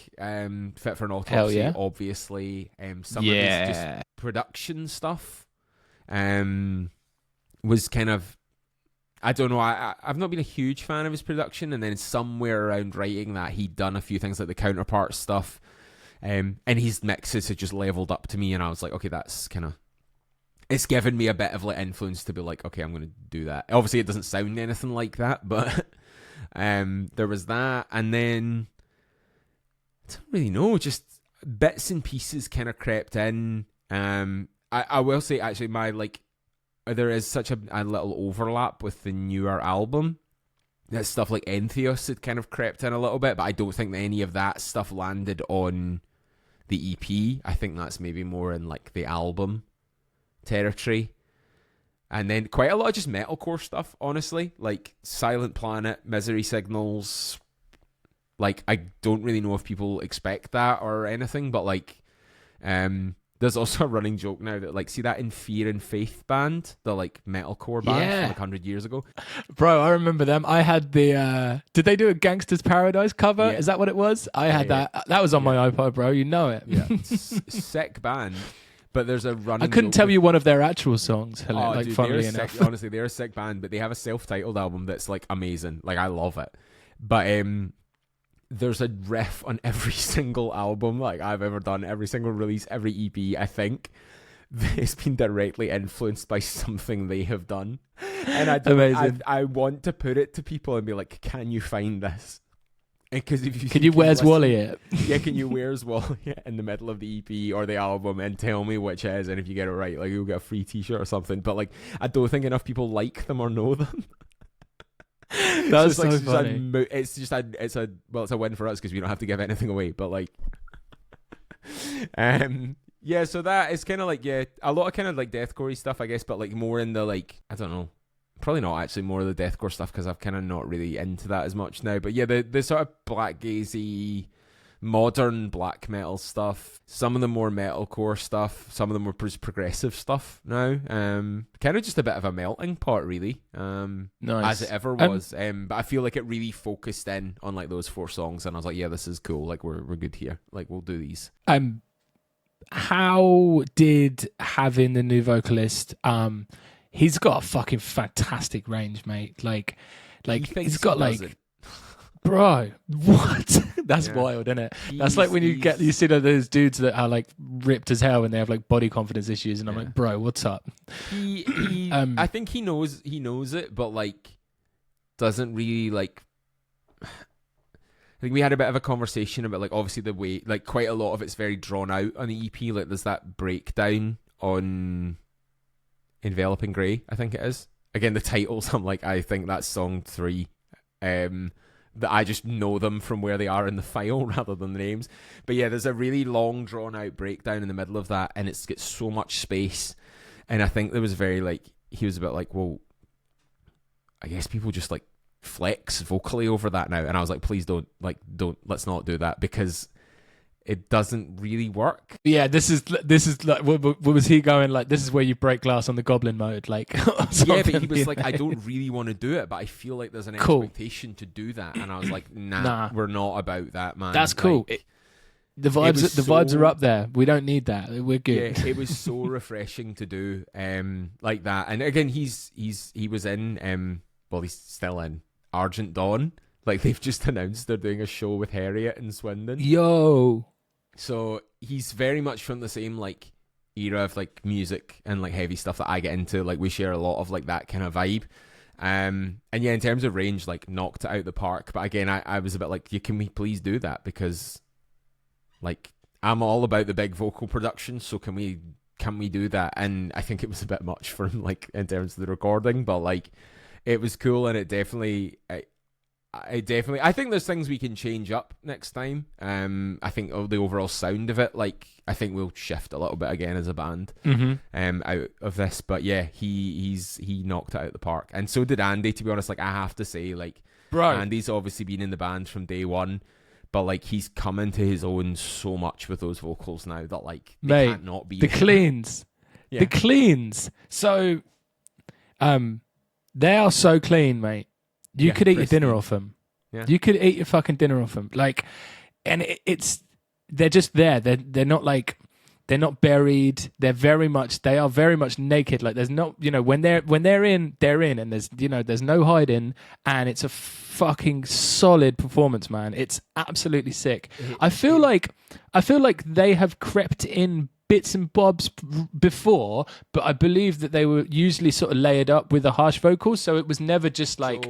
Fit for an Autopsy, obviously. Some of his just production stuff was kind of, I don't know, I've not been a huge fan of his production, and then somewhere around writing that, he'd done a few things like the Counterpart stuff, and his mixes had just leveled up to me, and I was like, okay, that's kind of, it's given me a bit of like influence to be like, okay, I'm going to do that. Obviously, it doesn't sound anything like that, but there was that, and then I don't really know, just bits and pieces kind of crept in. I will say actually, my like, there is such a little overlap with the newer album. That stuff like Entheos had kind of crept in a little bit, but I don't think that any of that stuff landed on the EP. I think that's maybe more in like the album territory. And then quite a lot of just metalcore stuff, honestly, like Silent Planet, Misery Signals, Like, I don't really know if people expect that or anything, but like, there's also a running joke now that, like, see that In Fear and Faith band, the like metalcore band from like 100 years ago? Bro, I remember them. I had the did they do a Gangsta's Paradise cover? Yeah. Is that what it was? I had that. That was on my iPod, bro. You know it. Yeah. Sick band. But there's a running I couldn't joke tell you one of their actual songs. dude, Funnily enough. Honestly, they're a sick band, but they have a self-titled album that's like amazing. Like, I love it. But there's a riff on every single album like I've ever done, every single release, every EP, I think. It's been directly influenced by something they have done. And I want to put it to people and be like, can you find this? Because if you can you Where's Wally it? Yeah, can you Where's Wally it in the middle of the EP or the album and tell me which it is, and if you get it right, like, you'll get a free t-shirt or something. But like, I don't think enough people like them or know them. That's so funny. It's a win for us because we don't have to give anything away. But like, yeah. So that is kind of like, yeah, a lot of kind of like deathcore stuff, I guess, but like more in the like, I don't know, probably not actually more of the deathcore stuff because I've kind of not really into that as much now. But yeah, the sort of black gazy, modern black metal stuff, some of the more metalcore stuff, some of the more progressive stuff now, kind of just a bit of a melting pot, really, nice. as it ever was. But I feel like it really focused in on like those 4 songs, and I was like, yeah, this is cool, like we're good here, like we'll do these. How did having the new vocalist, he's got a fucking fantastic range, mate, like he's got like, bro, what? That's wild, isn't it? That's like when you see those dudes that are like ripped as hell and they have like body confidence issues, and I'm like, bro, what's up? I think he knows it, but like doesn't really like. I think we had a bit of a conversation about like, obviously the way like quite a lot of it's very drawn out on the EP. Like there's that breakdown on Enveloping Grey, I think it is. Again, the titles, I'm like, I think that's song 3. That I just know them from where they are in the file rather than the names. But yeah, there's a really long drawn out breakdown in the middle of that, and it's got so much space. And I think there was very like, he was a bit like, well, I guess people just like flex vocally over that now. And I was like, please don't, let's not do that, because it doesn't really work. Yeah, this is like, what was he going like? This is where you break glass on the goblin mode, like. Yeah, but he was like, I don't really want to do it, but I feel like there's an expectation to do that, and I was like, nah, we're not about that, man. That's cool. Like, the vibes are up there. We don't need that. We're good. Yeah, it was so refreshing to do, like that. And again, he was in, well, he's still in Argent Dawn. Like they've just announced they're doing a show with Harriet in Swindon. Yo. So he's very much from the same like era of like music and like heavy stuff that I get into. Like we share a lot of like that kind of vibe. And yeah, in terms of range, like knocked it out the park. But again, I was a bit like, can we please do that? Because like I'm all about the big vocal production. So can we do that? And I think it was a bit much for him, like in terms of the recording, but like it was cool, and it definitely. I think there's things we can change up next time. I think the overall sound of it, like I think we'll shift a little bit again as a band, out of this. But yeah, he knocked it out the park, and so did Andy. To be honest, like I have to say, like, bro, Andy's obviously been in the band from day one, but like he's come into his own so much with those vocals now that like they can't not be the cleans, the cleans. So, they are so clean, mate. You could eat your dinner off them. Yeah. You could eat your fucking dinner off them. Like, and they're just there. They're not like, they're not buried. They are very much naked. Like there's not, when they're in, and there's no hiding, and it's a fucking solid performance, man. It's absolutely sick. I feel like they have crept in bits and bobs before, but I believe that they were usually sort of layered up with the harsh vocals, so it was never just like,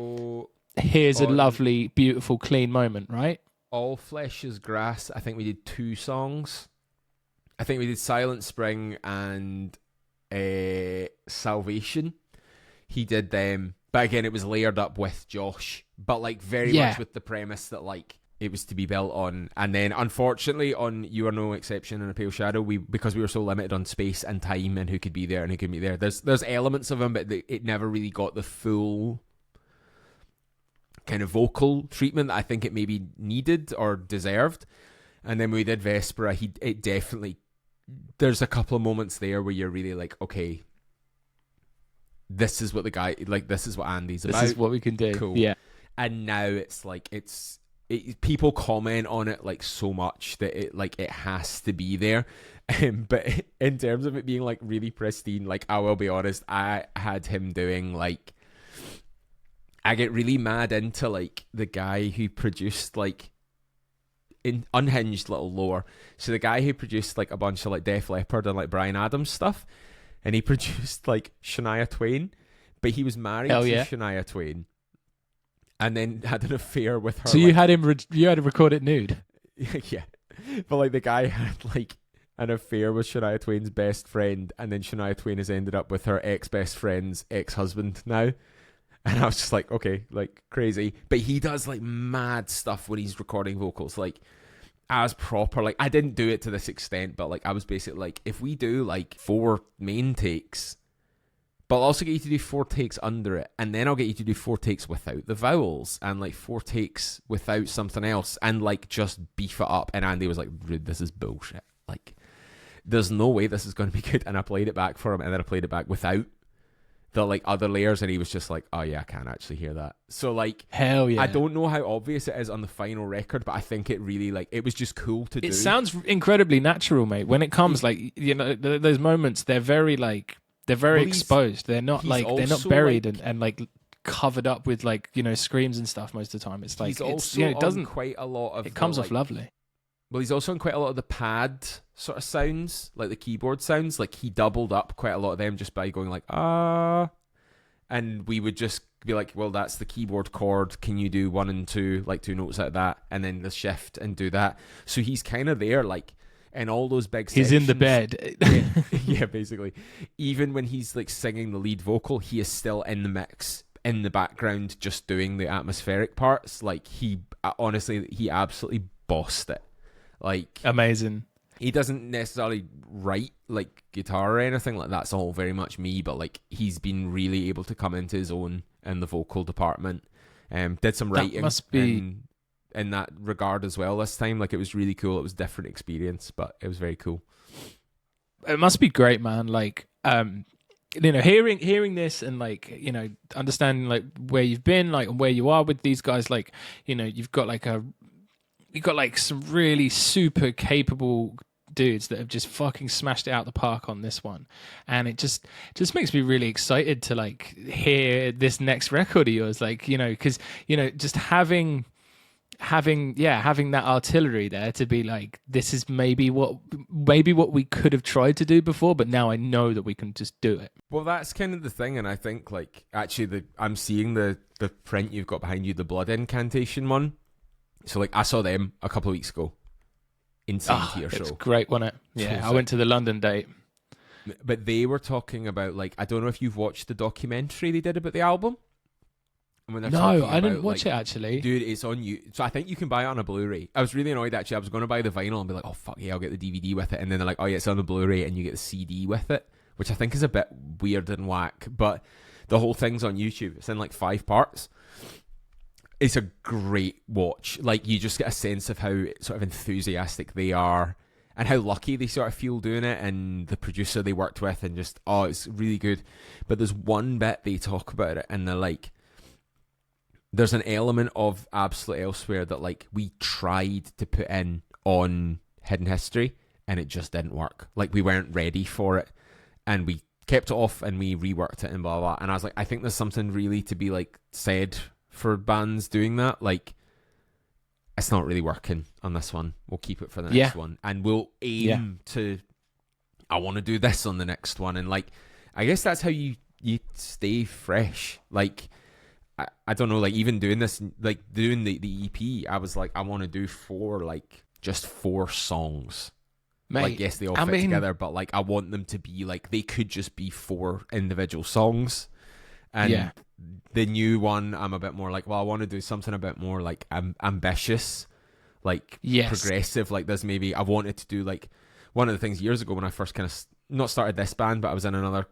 here's a lovely, beautiful, clean moment, right? All Flesh is Grass, I think we did 2 songs. I think we did Silent Spring and Salvation. He did them, but again, it was layered up with Josh, but like very much with the premise that like, it was to be built on. And then unfortunately on You Are No Exception and A Pale Shadow, because we were so limited on space and time and who could be there and who couldn't be there, there's elements of them, but it never really got the full kind of vocal treatment that I think it maybe needed or deserved. And then when we did Vespera, it definitely, there's a couple of moments there where you're really like, okay, this is what the guy, like, this is what Andy's about. This is what we can do. Cool. Yeah. And now it's like, people comment on it like so much that it has to be there. But in terms of it being like really pristine, like, I will be honest, I had him doing like, I get really mad into like the guy who produced like, in unhinged little lore. So the guy who produced like a bunch of like Def Leppard and like Bryan Adams stuff, and he produced like Shania Twain, but he was married to Shania Twain, and then had an affair with her. So you had him record it nude. Yeah, but like the guy had like an affair with Shania Twain's best friend, and then Shania Twain has ended up with her ex-best friend's ex-husband now. And I was just like, okay, like, crazy. But he does like mad stuff when he's recording vocals, like as proper. Like, I didn't do it to this extent, but like I was basically like, if we do like 4 main takes, but I'll also get you to do 4 takes under it, and then I'll get you to do 4 takes without the vowels, and like 4 takes without something else, and like just beef it up. And Andy was like, dude, this is bullshit. Like, there's no way this is going to be good. And I played it back for him, and then I played it back without the like other layers, and he was just like, oh yeah, I can't actually hear that. So like, hell yeah, I don't know how obvious it is on the final record, but I think it really, like, it was just cool to do. It sounds incredibly natural, mate. When it comes, like, you know, those moments, they're very like, they're very exposed. They're not like, they're not buried like, and like covered up with like, you know, screams and stuff most of the time. It's like, it doesn't quite a lot of, it comes off lovely. Well, he's also on quite a lot of the pad sort of sounds, like the keyboard sounds. Like, he doubled up quite a lot of them just by going like, ah. And we would just be like, well, that's the keyboard chord. Can you do 1 and 2, like 2 notes out of that? And then the shift and do that. So he's kind of there, like, in all those big sections. He's in the bed. Yeah, basically. Even when he's like singing the lead vocal, he is still in the mix, in the background, just doing the atmospheric parts. Like, he absolutely bossed it. Like, amazing. He doesn't necessarily write like guitar or anything like that. It's all very much me, but like, he's been really able to come into his own in the vocal department. Did some writing. That must be in that regard as well this time. Like, it was really cool. It was a different experience, but it was very cool. It must be great, man. Like, you know, hearing this and like, you know, understanding like where you've been, like, and where you are with these guys. Like, you know, you've got like some really super capable dudes that have just fucking smashed it out the park on this one, and it just makes me really excited to like hear this next record of yours. Like, you know, because, you know, just having that artillery there to be like, this is maybe what we could have tried to do before, but now I know that we can just do it. Well, that's kind of the thing, and I think like, actually I'm seeing the print you've got behind you, the Blood Incantation one. So like, I saw them a couple of weeks ago. Insane theatre show. It's great, wasn't it? Yeah, I went to the London date. But they were talking about, like, I don't know if you've watched the documentary they did about the album. No, I didn't watch it actually. Dude, it's on you. So I think you can buy it on a Blu-ray. I was really annoyed actually. I was going to buy the vinyl and be like, oh fuck yeah, I'll get the DVD with it. And then they're like, oh yeah, it's on the Blu-ray and you get the CD with it, which I think is a bit weird and whack. But the whole thing's on YouTube. It's in like 5 parts. It's a great watch. Like, you just get a sense of how sort of enthusiastic they are and how lucky they sort of feel doing it, and the producer they worked with, and just, it's really good. But there's one bit they talk about it and they're like, there's an element of Absolute Elsewhere that like we tried to put in on Hidden History and it just didn't work. Like, we weren't ready for it and we kept it off and we reworked it and blah, blah. And I was like, I think there's something really to be like said for bands doing that. Like, it's not really working on this one. We'll keep it for the next one, and we'll aim to, I want to do this on the next one. And like, I guess that's how you stay fresh. Like, I don't know, like, even doing this, like doing the EP, I was like, I want to do 4 songs. Mate, like, yes, they all fit together, but like, I want them to be like, they could just be 4 individual songs. And the new one, I'm a bit more like, well, I want to do something a bit more like ambitious, like progressive. Like, there's maybe, I wanted to do like, one of the things years ago when I first kind of not started this band, but I was in another,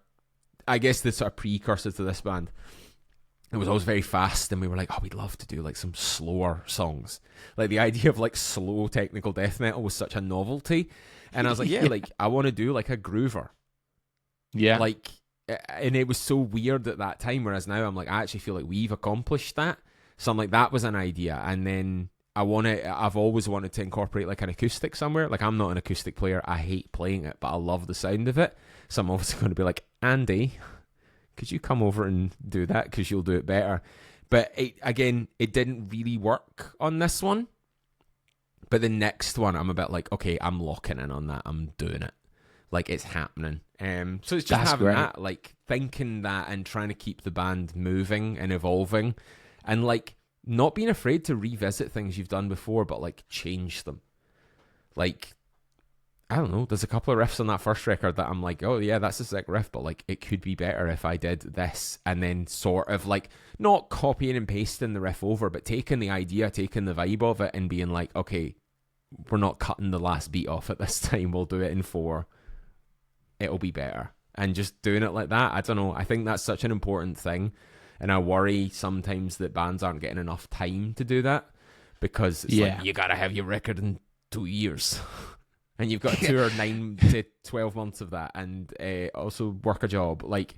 I guess the sort of precursor to this band, it was always very fast, and we were like, oh, we'd love to do like some slower songs. Like the idea of like slow technical death metal was such a novelty, and I was like, yeah. Like I want to do like a groover. Yeah. Like, and it was so weird at that time, whereas now I'm like, I actually feel like we've accomplished that. So I'm like, that was an idea. And then I've always wanted to incorporate like an acoustic somewhere. Like I'm not an acoustic player. I hate playing it, but I love the sound of it. So I'm obviously going to be like, Andy, could you come over and do that? Because you'll do it better. But it didn't really work on this one. But the next one, I'm a bit like, okay, I'm locking in on that. I'm doing it. Like, it's happening. So it's just That's having great. that, like, thinking that and trying to keep the band moving and evolving. And, like, not being afraid to revisit things you've done before, but, like, change them. Like, I don't know, there's a couple of riffs on that first record that I'm like, oh, yeah, that's a sick riff, but, like, it could be better if I did this. And then sort of, like, not copying and pasting the riff over, but taking the idea, taking the vibe of it and being like, okay, we're not cutting the last beat off at this time. We'll do it in 4. It'll be better. And just doing it like that, I don't know. I think that's such an important thing. And I worry sometimes that bands aren't getting enough time to do that because it's like, you got to have your record in 2 years. And you've got to tour 9 to 12 months of that and also work a job. Like,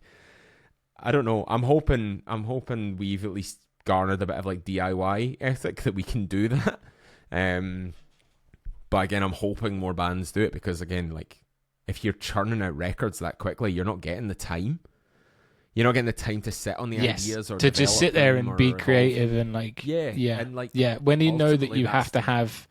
I don't know. I'm hoping we've at least garnered a bit of like DIY ethic that we can do that. But again, I'm hoping more bands do it because again, like, if you're churning out records that quickly, you're not getting the time. You're not getting the time to sit on the ideas or to just sit there and be creative and like and like when you know that you have to the have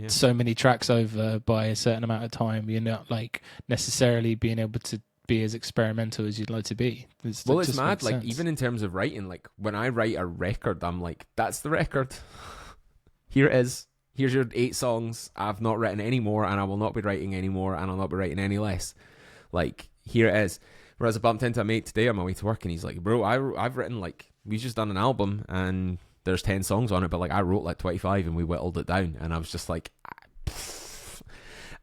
so many tracks over by a certain amount of time, you're not like necessarily being able to be as experimental as you'd like to be. It's mad. Like sense. Even in terms of writing, like when I write a record, I'm like, that's the record. Here it is. Here's your 8 songs. I've not written any more, and I will not be writing any more, and I'll not be writing any less. Like, here it is. Whereas I bumped into a mate today on my way to work, and he's like, bro, I've written, like, we've just done an album, and there's 10 songs on it, but, like, I wrote, like, 25, and we whittled it down. And I was just like,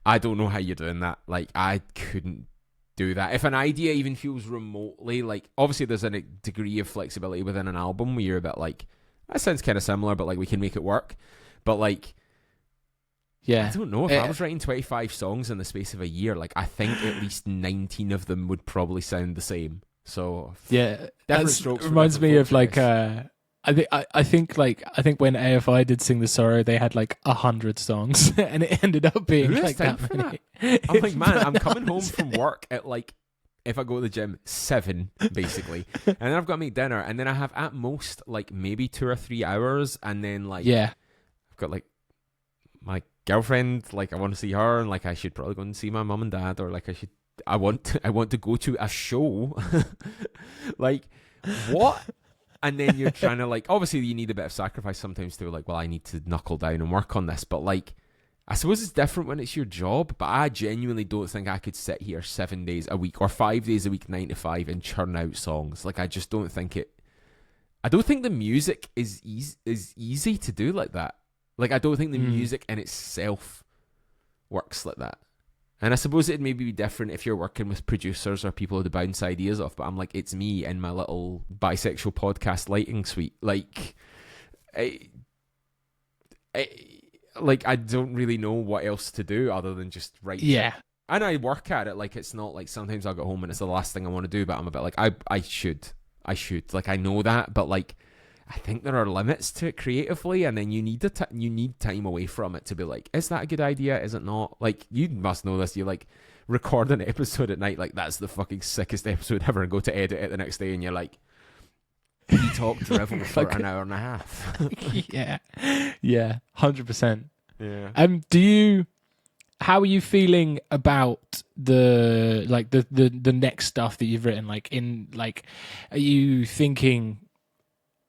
I don't know how you're doing that. Like, I couldn't do that. If an idea even feels remotely, like, obviously there's a degree of flexibility within an album where you're a bit like, that sounds kind of similar, but, like, we can make it work. But, like, I don't know. If I was writing 25 songs in the space of a year, like, I think at least 19 of them would probably sound the same. So, that reminds me of, like, I think when AFI did Sing the Sorrow, they had, like, 100 songs, and it ended up being, like, that many. I'm like, man, I'm coming home from work at, like, if I go to the gym, 7, basically. And then I've got to make dinner, and then I have, at most, like, maybe 2 or 3 hours, and then, like... I've got, like, my girlfriend, like, I want to see her, and, like, I should probably go and see my mum and dad, or, like, I want to go to a show. Like, what? And then you're trying to, like, obviously you need a bit of sacrifice sometimes to, like, well, I need to knuckle down and work on this, but, like, I suppose it's different when it's your job, but I genuinely don't think I could sit here 7 days a week, or 5 days a week, 9 to 5, and churn out songs. Like, I just don't think I don't think the music is easy to do like that. Like, I don't think the music in itself works like that. And I suppose it'd maybe be different if you're working with producers or people to bounce ideas off, but I'm like, it's me in my little bisexual podcast lighting suite. Like, I don't really know what else to do other than just write. Yeah. And I work at it. Like, it's not like sometimes I'll go home and it's the last thing I want to do, but I'm a bit like, I should. Like, I know that, but, like, I think there are limits to it creatively, and then you need time away from it to be like, is that a good idea? Is it not? Like, you must know this. You, like, record an episode at night, like, that's the fucking sickest episode ever, and go to edit it the next day, and you're like, you talk drivel for an hour and a half. Yeah, 100%. Yeah. How are you feeling about the next stuff that you've written? Like, are you thinking?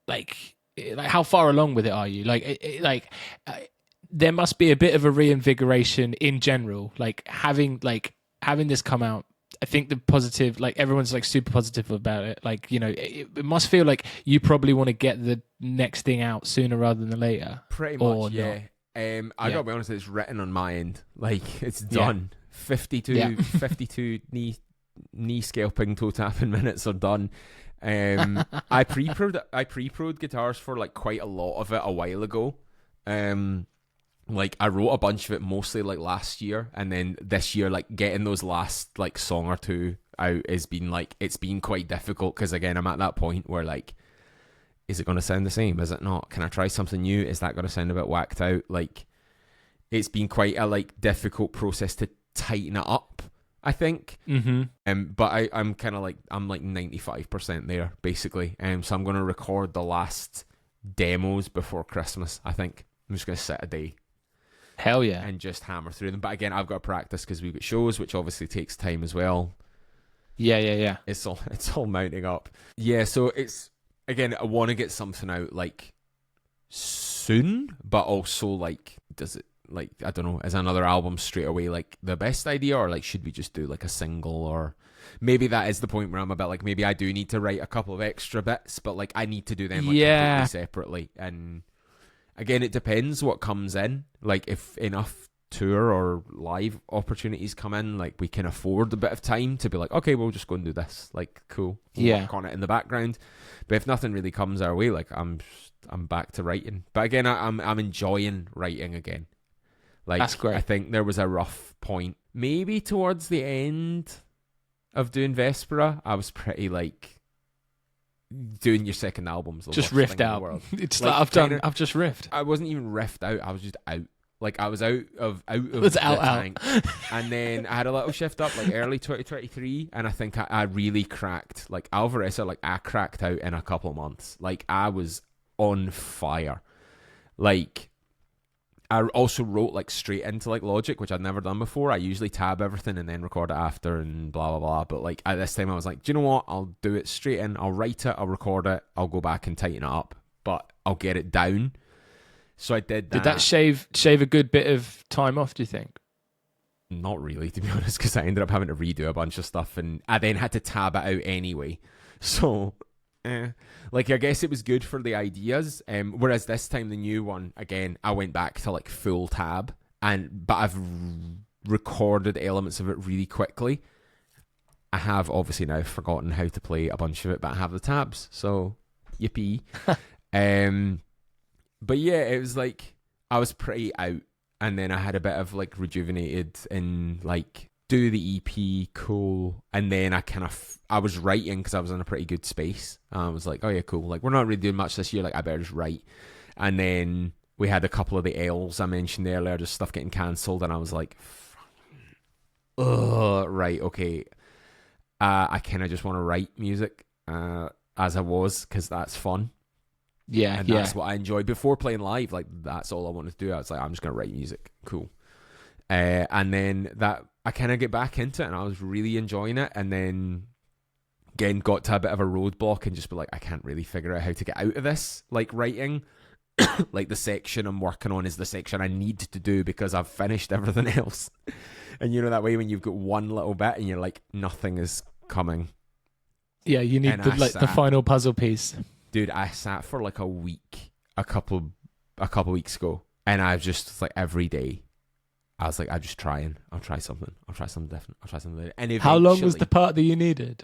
Like how far along with it are you? There must be a bit of a reinvigoration in general. Like having this come out, I think the positive, like everyone's like super positive about it. Like, you know, it must feel like you probably want to get the next thing out sooner rather than later. Pretty much, yeah. I gotta be honest, it's written on my end. Like, it's done. 52 knee scalping, toe tapping minutes are done. I pre-prod guitars for like quite a lot of it a while ago. Like I wrote a bunch of it mostly like last year, and then this year like getting those last like song or two out has been like, it's been quite difficult because again I'm at that point where like, is it going to sound the same? Is it not? Can I try something new? Is that going to sound a bit whacked out? Like it's been quite a like difficult process to tighten it up, I think. But I'm kind of like, I'm like 95% there basically. So I'm going to record the last demos before Christmas. I think I'm just going to set a day. Hell yeah. And just hammer through them. But again, I've got to practice because we've got shows, which obviously takes time as well. Yeah. It's all mounting up. Yeah, so it's, again, I want to get something out like soon, but also like, does it, like, I don't know, is another album straight away like the best idea, or like should we just do like a single? Or maybe that is the point where I'm a bit like, maybe I do need to write a couple of extra bits, but like I need to do them like completely separately. And again, it depends what comes in. Like if enough tour or live opportunities come in, like we can afford a bit of time to be like, okay, we'll just go and do this. Like cool, we'll work on it in the background. But if nothing really comes our way, like I'm back to writing. But again, I'm enjoying writing again. Like, that's great. I think there was a rough point, maybe towards the end of doing Vespera. I was pretty like, doing your second album's the just worst riffed thing in out. the world. It's like, I've just riffed. I wasn't even riffed out. I was just out. Like I was out of was the out. tank. And then I had a little shift up like early 2023, and I think I really cracked. Like Alvorecer, like I cracked out in a couple of months. Like I was on fire. Like I also wrote like straight into like Logic, which I'd never done before. I usually tab everything and then record it after and blah blah blah. But like at this time I was like, do you know what? I'll do it straight in. I'll write it, I'll record it, I'll go back and tighten it up, but I'll get it down. So I did that. Did that shave a good bit of time off, do you think? Not really, to be honest, because I ended up having to redo a bunch of stuff, and I then had to tab it out anyway. So, like, I guess it was good for the ideas. Whereas this time, the new one, again, I went back to like full tab, but I've recorded elements of it really quickly. I have obviously now forgotten how to play a bunch of it, but I have the tabs, so yippee. But yeah, it was like I was pretty out, and then I had a bit of like rejuvenated and like do the EP, cool. And then I was writing because I was in a pretty good space. I was like, oh yeah, cool. Like we're not really doing much this year. Like I better just write. And then we had a couple of the L's I mentioned earlier, just stuff getting cancelled, and I was like, right, okay. I kind of just want to write music as I was, because that's fun. Yeah, and that's what I enjoy. Before playing live, like that's all I wanted to do. I was like, I'm just gonna write music, cool. And then that I kind of get back into it, and I was really enjoying it. And then again, got to a bit of a roadblock, and just be like, I can't really figure out how to get out of this. Like writing, like the section I'm working on is the section I need to do because I've finished everything else. And you know that way when you've got one little bit and you're like, nothing is coming. Yeah, you need the final puzzle piece. Dude, I sat for like a week, a couple weeks ago, and I was just like every day, I was like, I'm just trying. I'll try something. I'll try something different. I'll try something different. And eventually, how long was the part that you needed?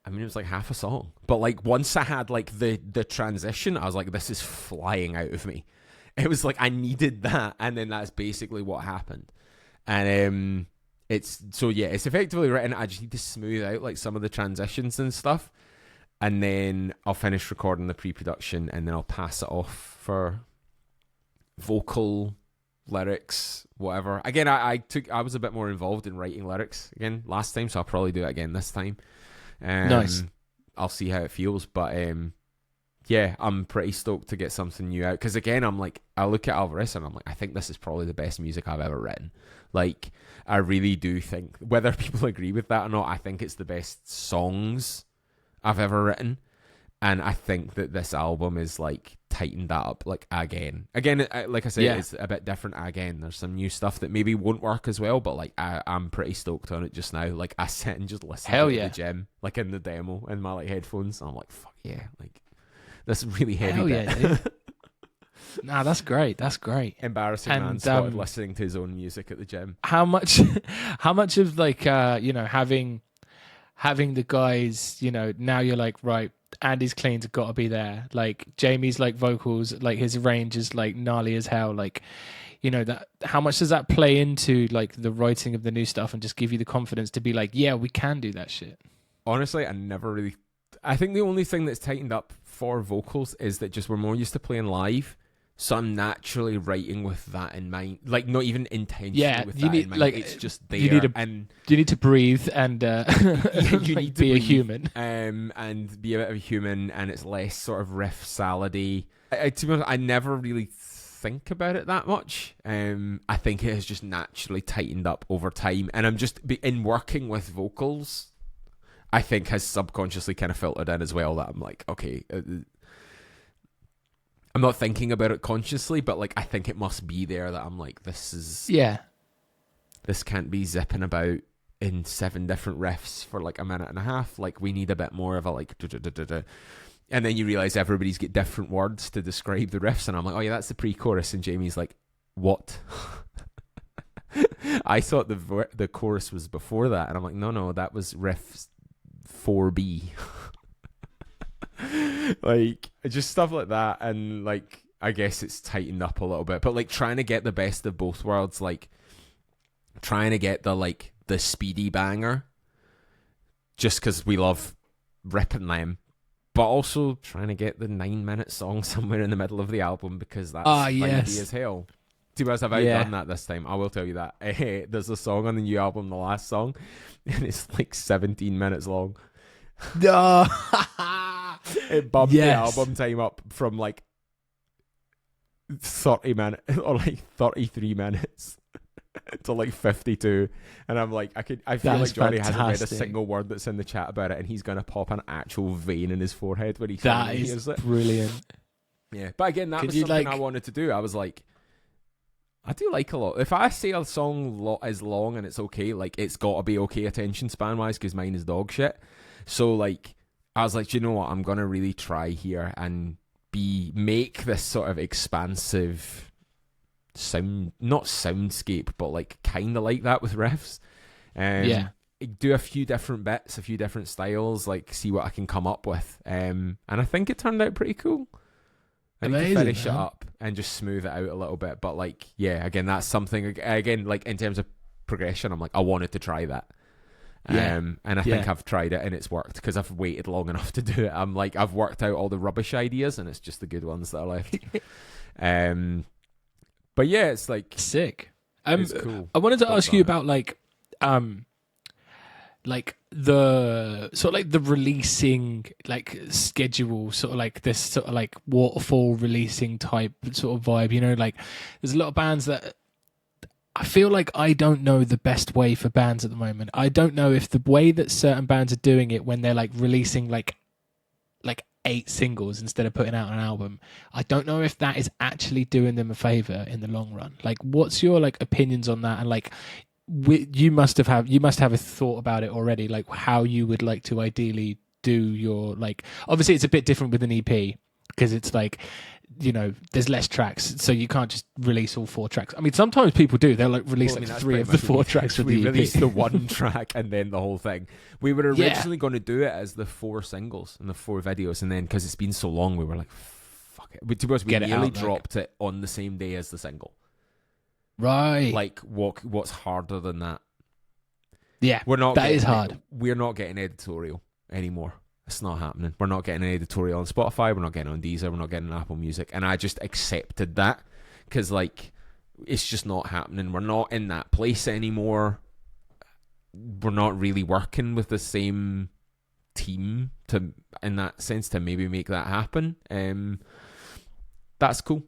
I mean, it was like half a song. But like once I had like the transition, I was like, this is flying out of me. It was like I needed that, and then that's basically what happened. And it's effectively written. I just need to smooth out like some of the transitions and stuff. And then I'll finish recording the pre-production, and then I'll pass it off for vocal, lyrics, whatever. Again, I was a bit more involved in writing lyrics again last time, so I'll probably do it again this time. Nice. I'll see how it feels, but yeah, I'm pretty stoked to get something new out. Because again, I'm like, I look at Alvorecer and I'm like, I think this is probably the best music I've ever written. Like, I really do think, whether people agree with that or not, I think it's the best songs I've ever written. And I think that this album is like tightened that up like again, like I said, it's a bit different again. There's some new stuff that maybe won't work as well, but like I'm pretty stoked on it just now. Like I sit and just listen to it in the gym, like in the demo in my like headphones, and I'm like, fuck yeah, like this is really heavy. Hell yeah, dude. Nah, that's great. Embarrassing man started listening to his own music at the gym. How much of like having having the guys, now you're like, right, Andy's cleans have got to be there. Like Jamie's like vocals, like his range is like gnarly as hell. Like, that how much does that play into like the writing of the new stuff and just give you the confidence to be like, yeah, we can do that shit. Honestly, I think the only thing that's tightened up for vocals is that just we're more used to playing live. So I'm naturally writing with that in mind, like not even intentionally with that in mind. Like, it's just there, you need to breathe and you need to be breathe, a human, and be a bit of a human, and it's less sort of riff salady. To be honest, I never really think about it that much. I think it has just naturally tightened up over time, and I'm just in working with vocals. I think has subconsciously kind of filtered in as well that I'm like, okay. I'm not thinking about it consciously, but like I think it must be there that I'm like, this can't be zipping about in 7 different riffs for like a minute and a half. Like we need a bit more of a like and then you realize everybody's got different words to describe the riffs, and I'm like, oh yeah, that's the pre-chorus, and Jamie's like, what? I thought the chorus was before that, and I'm like, no, that was riff 4B. Like just stuff like that, and like I guess it's tightened up a little bit, but like trying to get the best of both worlds, like trying to get the speedy banger just because we love ripping them, but also trying to get the 9-minute song somewhere in the middle of the album because that's speedy as hell. To be honest, I've outdone that this time, I will tell you that. There's a song on the new album, the last song, and it's like 17 minutes long. No. It bumped the album time up from like 30 minutes or like 33 minutes to like 52, and I'm like, I feel like Johnny hasn't read a single word that's in the chat about it, and he's gonna pop an actual vein in his forehead when he hears it. Brilliant. Yeah, but again, that was something I wanted to do. I was like, I do like a lot. If I say a song is long and it's okay, like it's got to be okay attention span wise, because mine is dog shit. So like, I was like, you know what? I'm going to really try here and make this sort of expansive not soundscape, but like kind of like that with riffs. Do a few different bits, a few different styles, like see what I can come up with. And I think it turned out pretty cool. I need to finish it up and just smooth it out a little bit. But like, yeah, again, that's something, again, like in terms of progression, I'm like, I wanted to try that. And I think I've tried it and it's worked because I've waited long enough to do it. I'm like, I've worked out all the rubbish ideas and it's just the good ones that are left. But yeah, it's like sick. It's cool. I wanted to ask you about like the sort of like the releasing like schedule, sort of like this sort of like waterfall releasing type sort of vibe. Like there's a lot of bands that I feel like I don't know the best way for bands at the moment. I don't know if the way that certain bands are doing it when they're like releasing like 8 singles instead of putting out an album, I don't know if that is actually doing them a favor in the long run. Like, what's your like opinions on that? And like, you must have a thought about it already, like how you would like to ideally do your like. Obviously, it's a bit different with an EP because it's like, there's less tracks, so you can't just release all 4 tracks. I mean, sometimes people do. They'll like release 3 of the 4 tracks for the EP. We released the 1 track and then the whole thing. We were originally going to do it as the 4 singles and the 4 videos, and then because it's been so long, we were like, fuck it. But to be honest, we nearly dropped it on the same day as the single. Right. Like, what's harder than that? Yeah, that is hard. We're not getting editorial anymore. It's not happening. We're not getting an editorial on Spotify. We're not getting on Deezer. We're not getting on Apple Music. And I just accepted that because, like, it's just not happening. We're not in that place anymore. We're not really working with the same team in that sense to maybe make that happen. That's cool.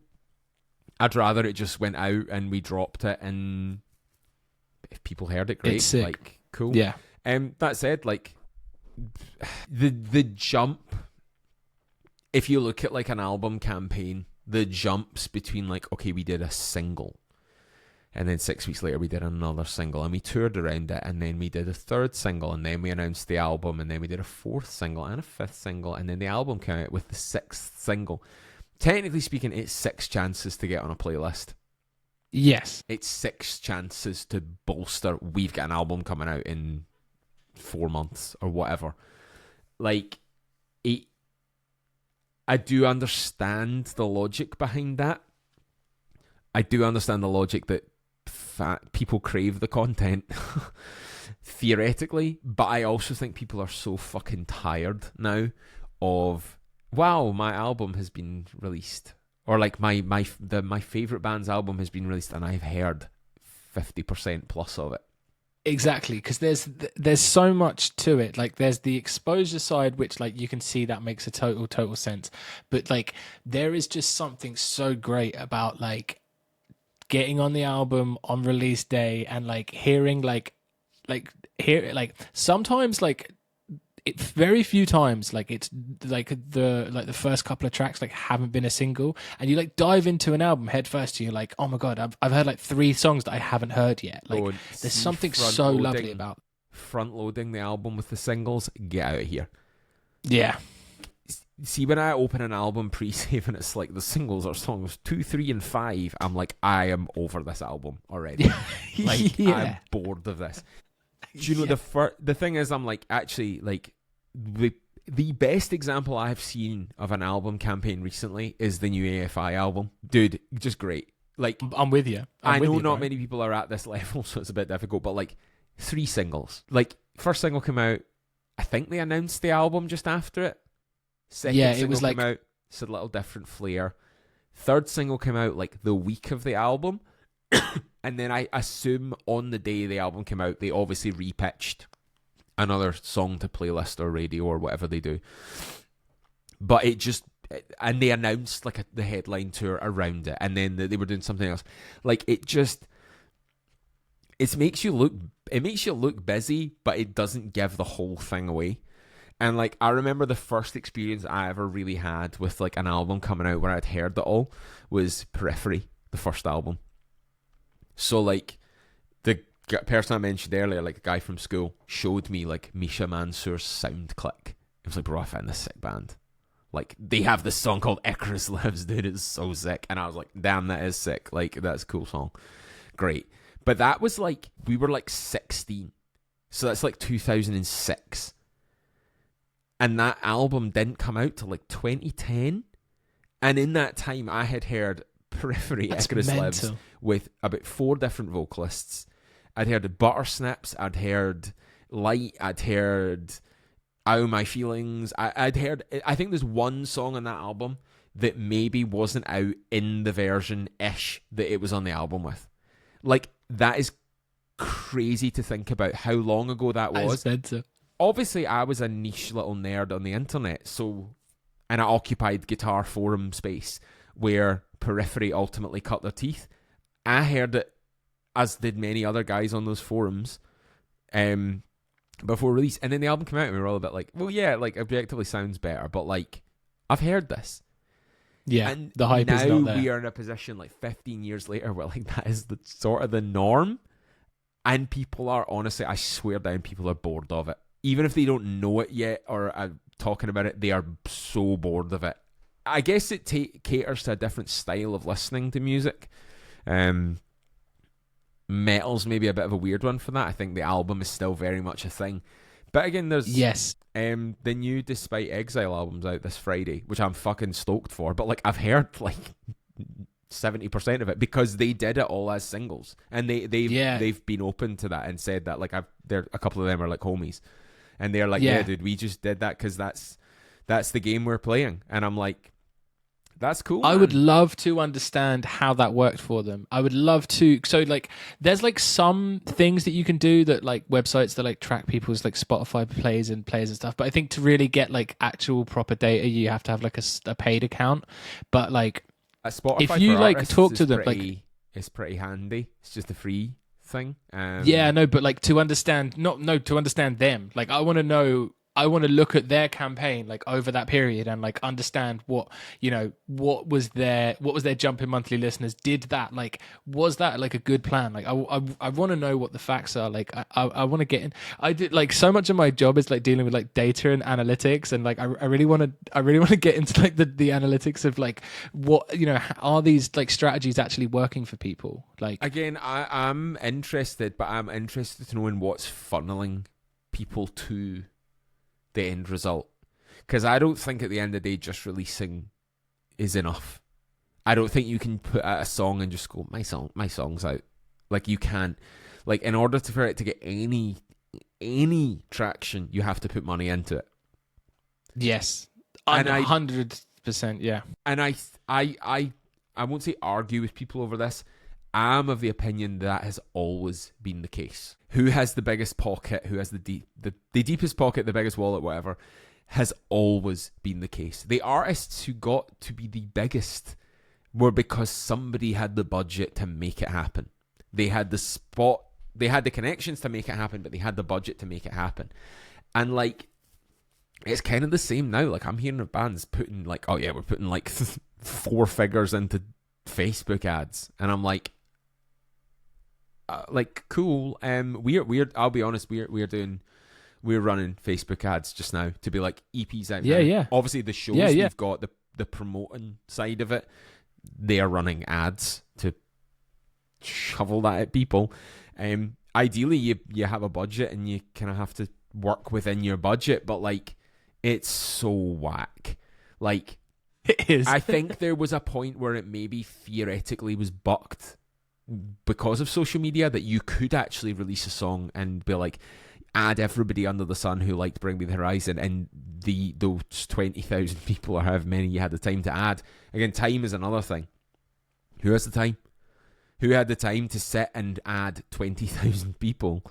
I'd rather it just went out and we dropped it, and if people heard it, great. It's sick. Like, cool. Yeah. That said, like, the jump, if you look at like an album campaign, the jumps between like, okay, we did a single and then 6 weeks later we did another single and we toured around it, and then we did a 3rd single, and then we announced the album, and then we did a 4th single and a 5th single, and then the album came out with the 6th single. Technically speaking, it's 6 chances to get on a playlist. Yes. It's 6 chances to bolster, we've got an album coming out in 4 months or whatever. Like, I do understand the logic behind that. I do understand the logic that people crave the content, theoretically, but I also think people are so fucking tired now of, wow, my album has been released, or like my favorite band's album has been released, and I've heard 50% plus of it. Exactly, because there's so much to it. Like, there's the exposure side, which like you can see that makes a total sense, but like there is just something so great about like getting on the album on release day and like hearing sometimes like it very few times like it's like the first couple of tracks like haven't been a single, and you like dive into an album head first and you're like, oh my god, I've heard like 3 songs that I haven't heard yet. Like, there's something so lovely about front loading the album with the singles. Get out of here. Yeah. See, when I open an album pre-save and it's like the singles are songs 2, 3, and 5, I'm like, I am over this album already. Like, yeah. I'm bored of this. Do you know, the thing is, I'm like, actually, like, the best example I've seen of an album campaign recently is the new AFI album. Dude, just great. Like, I'm with you. I know not many people are at this level, so it's a bit difficult, but like 3 singles. Like, first single came out, I think they announced the album just after it. Second single it was like, came out, it's a little different flair. Third single came out like the week of the album. And then I assume on the day the album came out, they obviously repitched another song to playlist or radio or whatever they do. But it just, and they announced like the headline tour around it, and then they were doing something else. Like, it makes you look busy, but it doesn't give the whole thing away. And like, I remember the first experience I ever really had with like an album coming out where I'd heard it all was Periphery, the first album. So like, the person I mentioned earlier, like a guy from school, showed me like Misha Mansour's Sound Click. It was like, bro, I found this sick band. Like, they have this song called Icarus Lives, dude. It's so sick. And I was like, damn, that is sick. Like, that's a cool song. Great. But that was like, we were like 16. So that's like 2006. And that album didn't come out till like 2010. And in that time, I had heard Periphery, Icarus Lives, with about 4 different vocalists. I'd heard Butter Snips, I'd heard Light, I'd heard Ow My Feelings. I'd heard, I think there's one song on that album that maybe wasn't out in the version-ish that it was on the album with. Like, that is crazy to think about how long ago that was. Obviously, I was a niche little nerd on the internet, and I occupied guitar forum space where Periphery ultimately cut their teeth. I heard it, as did many other guys on those forums, before release. And then the album came out and we were all a bit like, well, yeah, like, objectively sounds better, but like, I've heard this. Yeah, and the hype is not there. Now we are in a position like 15 years later where like that is the sort of the norm. And people are, honestly, I swear down, people are bored of it. Even if they don't know it yet or are talking about it, they are so bored of it. I guess it caters to a different style of listening to music. Metal's maybe a bit of a weird one for that. I think the album is still very much a thing. But again, there's the new Despite Exile album's out this Friday, which I'm fucking stoked for. But like, I've heard like 70% of it because they did it all as singles, and they've been open to that and said that like a couple of them are like homies, and they're like, yeah, dude, we just did that because that's the game we're playing. And I'm like, that's cool. I would love to understand how that worked for them. I would love to. So like, there's like some things that you can do that like websites that like track people's like Spotify plays and stuff. But I think to really get like actual proper data, you have to have like a paid account. But like, Spotify, if you like talk to them, like, it's pretty handy. It's just a free thing. Yeah, no, but like to understand them. Like, I want to know. I want to look at their campaign like over that period and like understand what was their jump in monthly listeners. Was that like a good plan? Like, I want to know what the facts are. Like, I want to get in. I did like so much of my job is like dealing with like data and analytics, and like I really want to get into like the analytics of like what are these like strategies actually working for people? Like, again, I'm interested, but I'm interested to know in what's funneling people to the end result. Because I don't think at the end of the day just releasing is enough. I don't think you can put out a song and just go, my song's out. Like, you can't. Like, in order for it to get any traction, you have to put money into it. Yes. And 100%, yeah. And I won't say argue with people over this. I'm of the opinion that has always been the case. Who has the biggest pocket, who has the deepest pocket, the biggest wallet, whatever, has always been the case. The artists who got to be the biggest were because somebody had the budget to make it happen. They had the spot, they had the connections to make it happen, but they had the budget to make it happen. And like, it's kind of the same now. Like, I'm hearing of bands putting like, oh yeah, we're putting like 4 figures into Facebook ads, and I'm like cool. We're I'll be honest, we're running Facebook ads just now to be like EPs out. Yeah, now. yeah. Obviously, the shows we've got the promoting side of it, they are running ads to shovel that at people. Ideally, you have a budget and you kind of have to work within your budget, but like, it's so whack. Like, it is. I think there was a point where it maybe theoretically was bucked because of social media, that you could actually release a song and be like, add everybody under the sun who liked Bring Me the Horizon, and those 20,000 people or however many you had the time to add. Again, time is another thing. Who has the time? Who had the time to sit and add 20,000 people?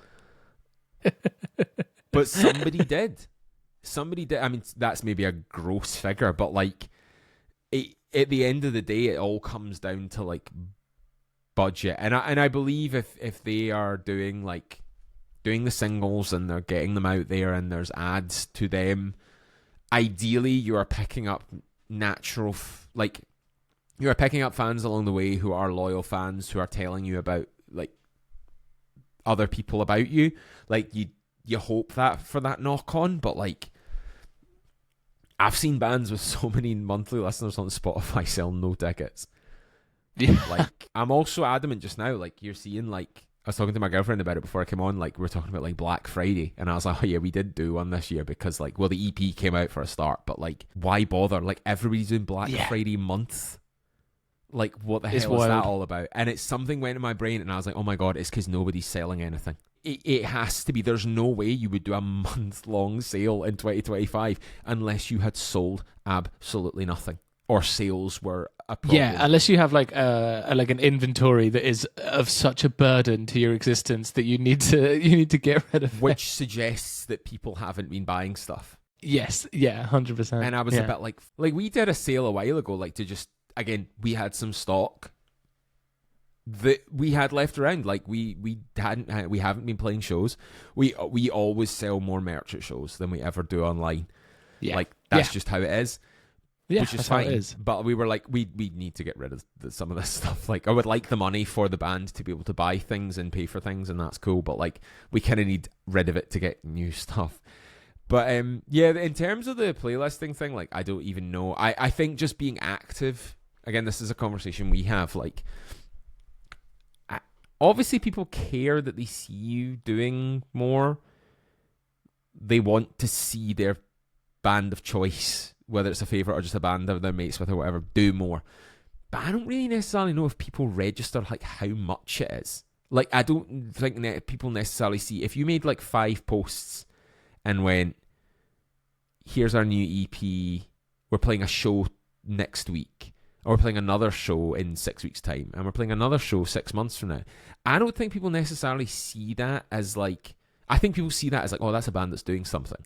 But somebody did. Somebody did. I mean, that's maybe a gross figure, but like, at the end of the day, it all comes down to like budget. And I believe if they are doing the singles and they're getting them out there and there's ads to them, ideally you are picking up you are picking up fans along the way who are loyal fans, who are telling you about like other people about you. Like, you hope that for that knock on, but like, I've seen bands with so many monthly listeners on Spotify sell no tickets. Yeah. Like, I'm also adamant just now, like, you're seeing, like, I was talking to my girlfriend about it before I came on, like, we were talking about, like, Black Friday, and I was like, oh yeah, we did do one this year because, like, well, the EP came out for a start, but, like, why bother? Like, everybody's doing Black Friday month. Like, what the hell is that all about? And it's something went in my brain, and I was like, oh my god, it's because nobody's selling anything. It has to be. There's no way you would do a month-long sale in 2025 unless you had sold absolutely nothing, or sales were a problem. Yeah, unless you have like an inventory that is of such a burden to your existence that you need to get rid of. Which suggests that people haven't been buying stuff. Yes, yeah, 100%. And I was a bit like we did a sale a while ago, like, to just, again, we had some stock that we had left around. Like, we haven't been playing shows. We always sell more merch at shows than we ever do online. Yeah, like, that's just how it is. Yeah, which is that's fine. how it is. But we were like, we need to get rid of some of this stuff. Like, I would like the money for the band to be able to buy things and pay for things, and that's cool. But like, we kind of need rid of it to get new stuff. But yeah, in terms of the playlisting thing, like, I don't even know. I think just being active. Again, this is a conversation we have. Like, obviously, people care that they see you doing more. They want to see their band of choice, whether it's a favourite or just a band that they're mates with or whatever, do more. But I don't really necessarily know if people register like how much it is. Like, I don't think that people necessarily see, if you made like 5 posts and went, here's our new EP, we're playing a show next week, or we're playing another show in 6 weeks' time, and we're playing another show 6 months from now. I don't think people necessarily see that as like, I think people see that as like, oh, that's a band that's doing something.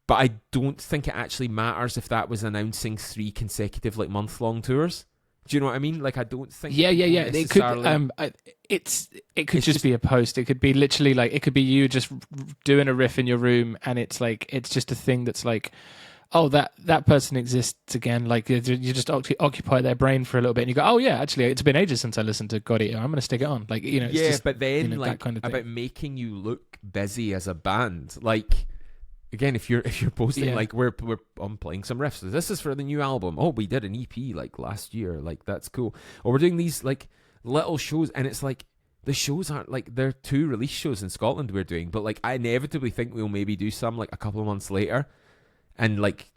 But I don't think it actually matters if that was announcing 3 consecutive like month-long tours. Do you know what I mean? Like, I don't think. Yeah. It could just be a post. It could be literally like, it could be you just doing a riff in your room, and it's like, it's just a thing that's like, oh, that person exists again. Like, you just occupy their brain for a little bit, and you go, oh yeah, actually, it's been ages since I listened to Godeater. I'm going to stick it on. Like, you know, it's just, but then, you know, like, that kind of thing. About making you look busy as a band, like. Again, if you're posting like I'm playing some riffs, this is for the new album. Oh, we did an EP like last year, like that's cool. Or we're doing these like little shows, and it's like, the shows aren't like, they're 2 release shows in Scotland we're doing, but like I inevitably think we'll maybe do some like a couple of months later, and like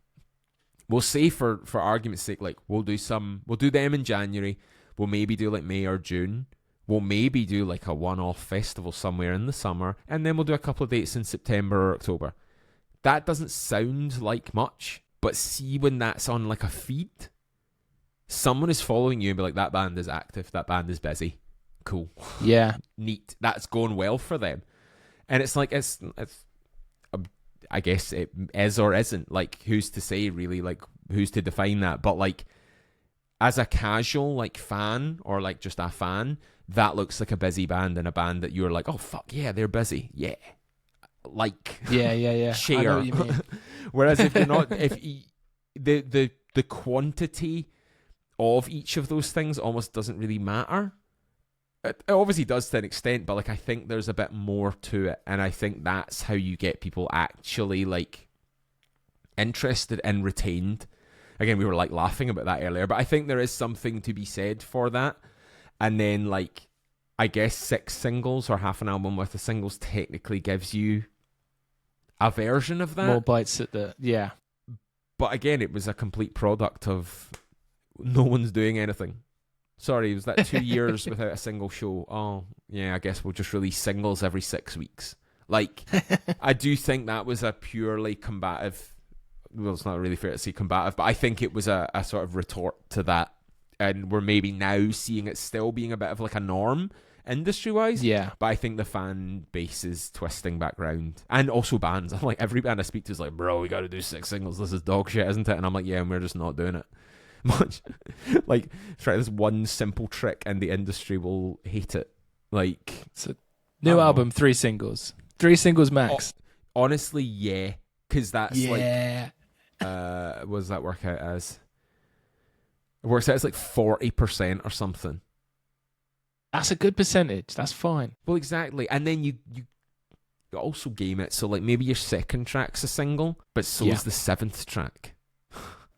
we'll say for argument's sake, like we'll do them in January, we'll maybe do like May or June, we'll maybe do like a one-off festival somewhere in the summer, and then we'll do a couple of dates in September or October. That doesn't sound like much, but see when that's on like a feed, someone is following you and be like, that band is active, that band is busy. Cool. Yeah. Neat. That's going well for them. And it's like, it's I guess it is or isn't. Like, who's to say, really? Like, who's to define that? But like, as a casual like fan, or like just a fan, that looks like a busy band, and a band that you're like, oh fuck yeah, they're busy. Yeah. Like, yeah. Share. I know what you mean. Whereas if you're not, the quantity of each of those things almost doesn't really matter. It obviously does to an extent, but like I think there's a bit more to it, and I think that's how you get people actually like interested and retained. Again, we were like laughing about that earlier, but I think there is something to be said for that. And then like, I guess 6 singles or half an album worth of singles technically gives you a version of that. More bites at the, yeah. But again, it was a complete product of no one's doing anything. Sorry, was that 2 years without a single show? Oh, yeah, I guess we'll just release singles every 6 weeks. Like, I do think that was a purely combative, well, it's not really fair to say combative, but I think it was a sort of retort to that. And we're maybe now seeing it still being a bit of like a norm industry-wise. Yeah. But I think the fan base is twisting back round. And also bands. I'm like, every band I speak to is like, bro, we got to do 6 singles. This is dog shit, isn't it? And I'm like, yeah, and we're just not doing it. Much like, try this one simple trick and the industry will hate it. Like, so, new album, 3 singles. 3 singles max. Honestly, yeah. Because that's like, what does that work out as? It works out as like 40% or something. That's a good percentage. That's fine. Well, exactly. And then you also game it. So like maybe your second track's a single, but so is the 7th track.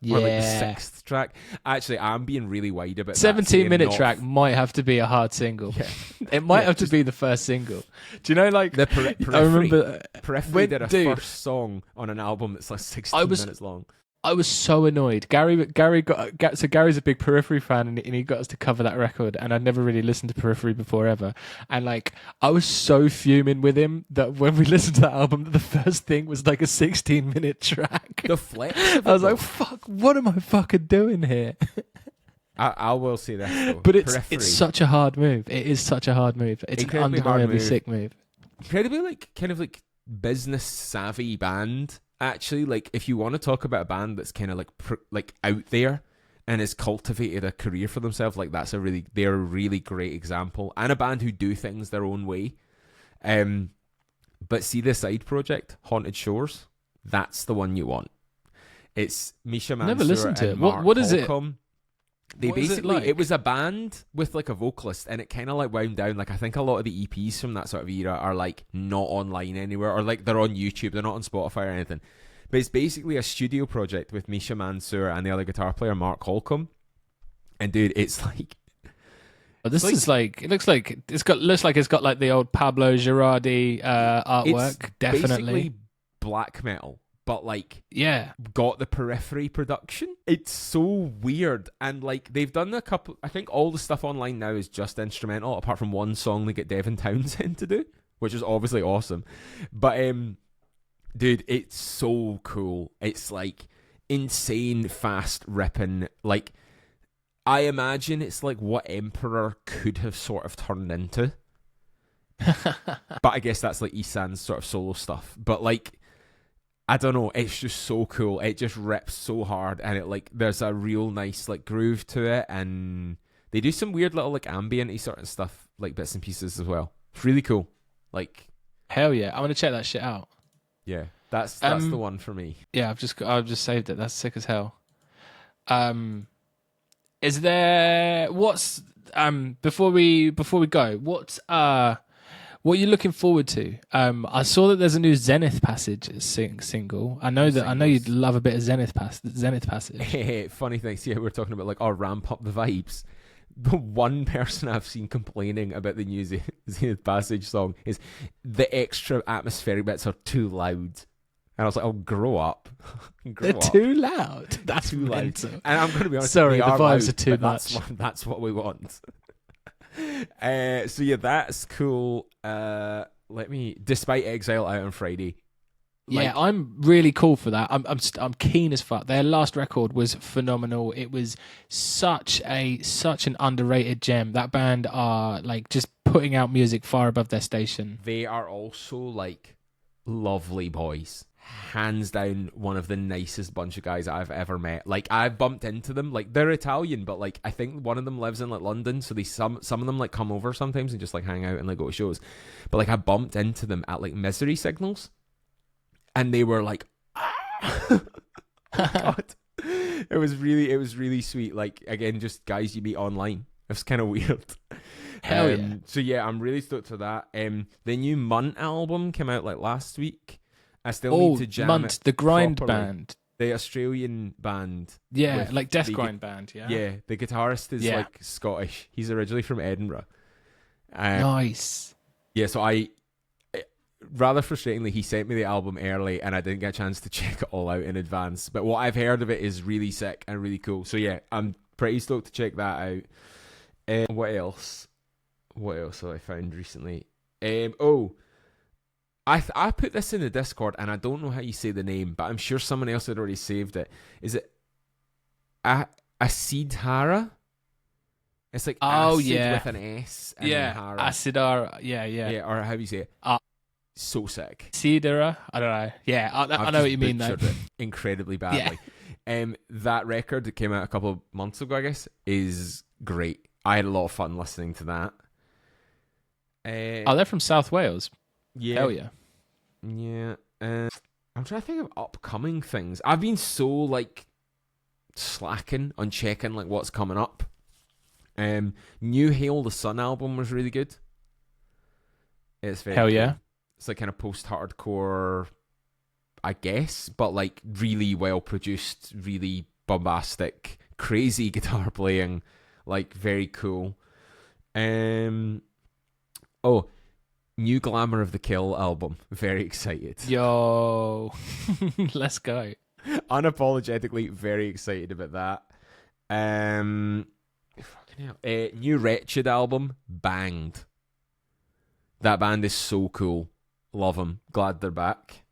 Yeah. Or like the 6th track. Actually, I'm being really wide about 17-minute track might have to be a hard single. Yeah. It might have to be the first single. Do you know, like, the Periphery? I remember Periphery did a first song on an album that's like 16 minutes long. I was so annoyed. Gary's a big Periphery fan, and he got us to cover that record, and I'd never really listened to Periphery before ever. And like, I was so fuming with him that when we listened to that album, the first thing was like a 16-minute track. The flex. I was like, fuck, what am I fucking doing here? I will say that though. But it's such a hard move. It is such a hard move. It's an undeniably sick move. Incredibly like kind of like business savvy band. Actually, like, if you want to talk about a band that's kind of like out there and has cultivated a career for themselves, like they're a really great example, and a band who do things their own way. But see the side project, Haunted Shores, that's the one you want. It's Misha Mansour. Never listened to it. What is it? They basically, it was a band with like a vocalist, and it kind of like wound down. Like, I think a lot of the EPs from that sort of era are like not online anywhere, or like they're on YouTube, they're not on Spotify or anything. But it's basically a studio project with Misha Mansour and the other guitar player Mark Holcomb. And dude, it's like, this is like, it looks like it's got like the old Pablo Girardi artwork. It's definitely basically black metal. But like, yeah, got the Periphery production. It's so weird. And like, they've done a couple, I think all the stuff online now is just instrumental, apart from one song they get Devin Townsend to do, which is obviously awesome. But dude, it's so cool. It's like insane, fast ripping. Like, I imagine it's like what Emperor could have sort of turned into. But I guess that's like Isan's sort of solo stuff. But like, I don't know, it's just so cool. It just rips so hard, and it like, there's a real nice like groove to it, and they do some weird little like ambient-y sort of stuff, like bits and pieces as well. It's really cool. Like, hell yeah, I want to check that shit out. Yeah, that's the one for me. Yeah, I've just saved it. That's sick as hell. Is there before we go, what are you looking forward to? I saw that there's a new Zenith Passage single. I know you'd love a bit of Zenith Passage. Funny thing, see how we're talking about like our ramp up the vibes. the one person I've seen complaining about the new Zenith Passage song is the extra atmospheric bits are too loud. And I was like, "Oh, grow up! They're too loud. That's too loud." loud. And I'm going to be honest. Sorry, the vibes loud, are too much. much. That's what we want. So yeah, that's cool. Despite Exile out on Friday. Yeah, I'm really cool for that. I'm keen as fuck. Their last record was phenomenal. It was such an underrated gem. That band are like just putting out music far above their station. They are also like lovely boys. Hands down, one of the nicest bunch of guys I've ever met. Like, I've bumped into them. Like, they're Italian, but like I think one of them lives in like London, so some of them like come over sometimes and just like hang out and like go to shows. But like I bumped into them at like Misery Signals, and they were like, oh God. It was really sweet. Like, again, just guys you meet online. It's kind of weird. Hell yeah. So yeah, I'm really stoked for that. The new Munt album came out like last week. I still need to jam Munt, it the grind properly. Band. The Australian band. Yeah, like Death Grind Band, yeah? Yeah, the guitarist is like Scottish. He's originally from Edinburgh. Nice. Yeah, so rather frustratingly, he sent me the album early and I didn't get a chance to check it all out in advance. But what I've heard of it is really sick and really cool. So yeah, I'm pretty stoked to check that out. What else? What else have I found recently? I put this in the Discord, and I don't know how you say the name, but I'm sure someone else had already saved it. Is it Acidhara? It's like acid with an S. And Hara. Acidara. Yeah, or how do you say it? So sick. Acidara. I don't know. Yeah, I know what you mean, though. It incredibly badly. Yeah. That record that came out a couple of months ago, I guess, is great. I had a lot of fun listening to that. They're from South Wales. Yeah. Hell yeah. Yeah. I'm trying to think of upcoming things. I've been so like slacking on checking like what's coming up. New Hail the Sun album was really good. It's very Hell cool. yeah. It's like kind of post-hardcore, I guess, but like really well produced, really bombastic, crazy guitar playing, like very cool. New Glamour of the Kill album. Very excited. Yo, let's go. Unapologetically very excited about that. New Wretched album. Banged. That band is so cool. Love them. Glad they're back.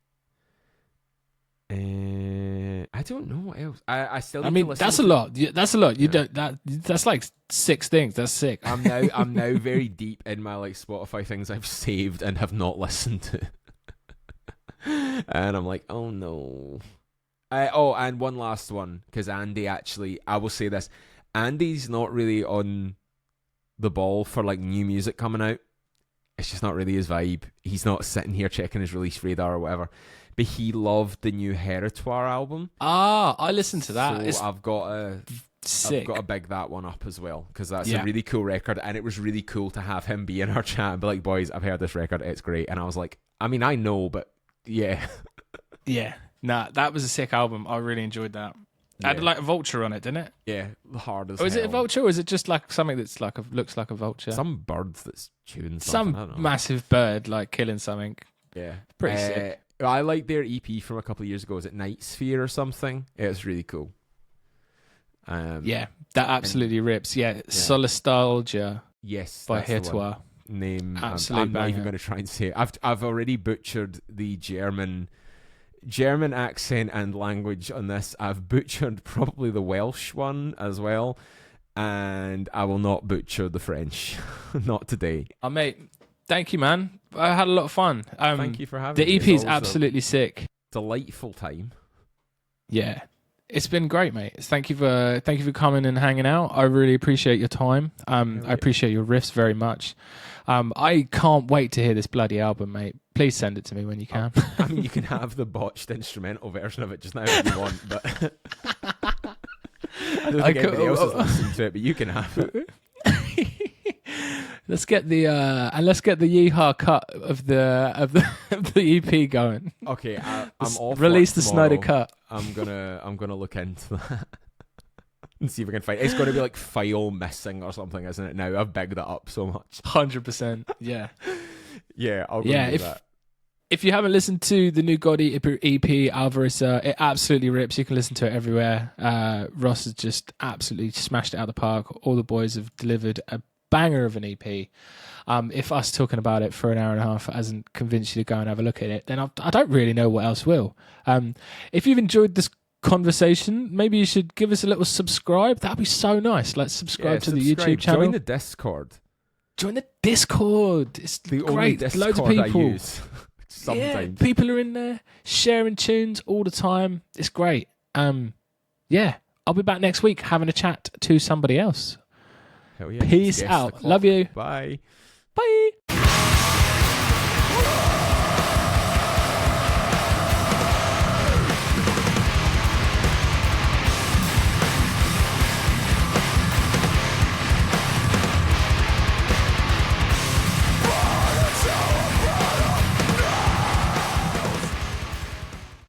I don't know what else. I still. Need to listen that's to... a lot. That's a lot. You don't. That's like 6 things. That's sick. I'm now very deep in my like Spotify things I've saved and have not listened to, and I'm like, oh no. And one last one, because Andy actually, I will say this, Andy's not really on the ball for like new music coming out. It's just not really his vibe. He's not sitting here checking his release radar or whatever. But he loved the new Heritoire album. I listened to that. So I've got to big that one up as well, because that's a really cool record, and it was really cool to have him be in our chat and be like, boys, I've heard this record, it's great. And I was like, I mean, I know, but yeah. Yeah. Nah, that was a sick album. I really enjoyed that. It had like a vulture on it, didn't it? Yeah, hard as hell. Is it a vulture, or is it just like something that's like looks like a vulture? Some bird that's chewing something. Some massive bird like killing something. Yeah. Pretty sick. I like their EP from a couple of years ago. Is it Night Sphere or something? It's really cool. Yeah, that absolutely rips. Yeah, Solastalgia. Yes, by Heritoire. Name. Absolute I'm not even going to try and say it. I've already butchered the German accent and language on this. I've butchered probably the Welsh one as well, and I will not butcher the French. Not today. Mate, thank you, man. I had a lot of fun. Thank you for having me. The EP is absolutely sick. Delightful time. Yeah, it's been great, mate. Thank you for coming and hanging out. I really appreciate your time. I appreciate your riffs very much. I can't wait to hear this bloody album, mate. Please send it to me when you can. I mean, you can have the botched instrumental version of it just now if you want, but I don't think anybody else has listened to it, but you can have it. Let's get the yeehaw cut of the EP going. Okay, I'm off. Release the Snyder cut. I'm gonna look into that. and see if we can find it. It's going to be like file missing or something, isn't it? Now I've bigged it up so much. 100%. Yeah. Yeah, I'll go do that. If you haven't listened to the new Godeater EP, Alvorecer, it absolutely rips. You can listen to it everywhere. Ross has just absolutely smashed it out of the park. All the boys have delivered a banger of an EP. If us talking about it for an hour and a half hasn't convinced you to go and have a look at it, then I don't really know what else will. If you've enjoyed this conversation, maybe you should give us a little subscribe. That'd be so nice. Like subscribe to the YouTube channel. Join the Discord. Join the Discord. It's the great. Only Discord loads of people. I use. Sometimes. Yeah, people are in there sharing tunes all the time. It's great. Yeah, I'll be back next week having a chat to somebody else. Hell yeah. Peace out. Love you. Bye. Bye.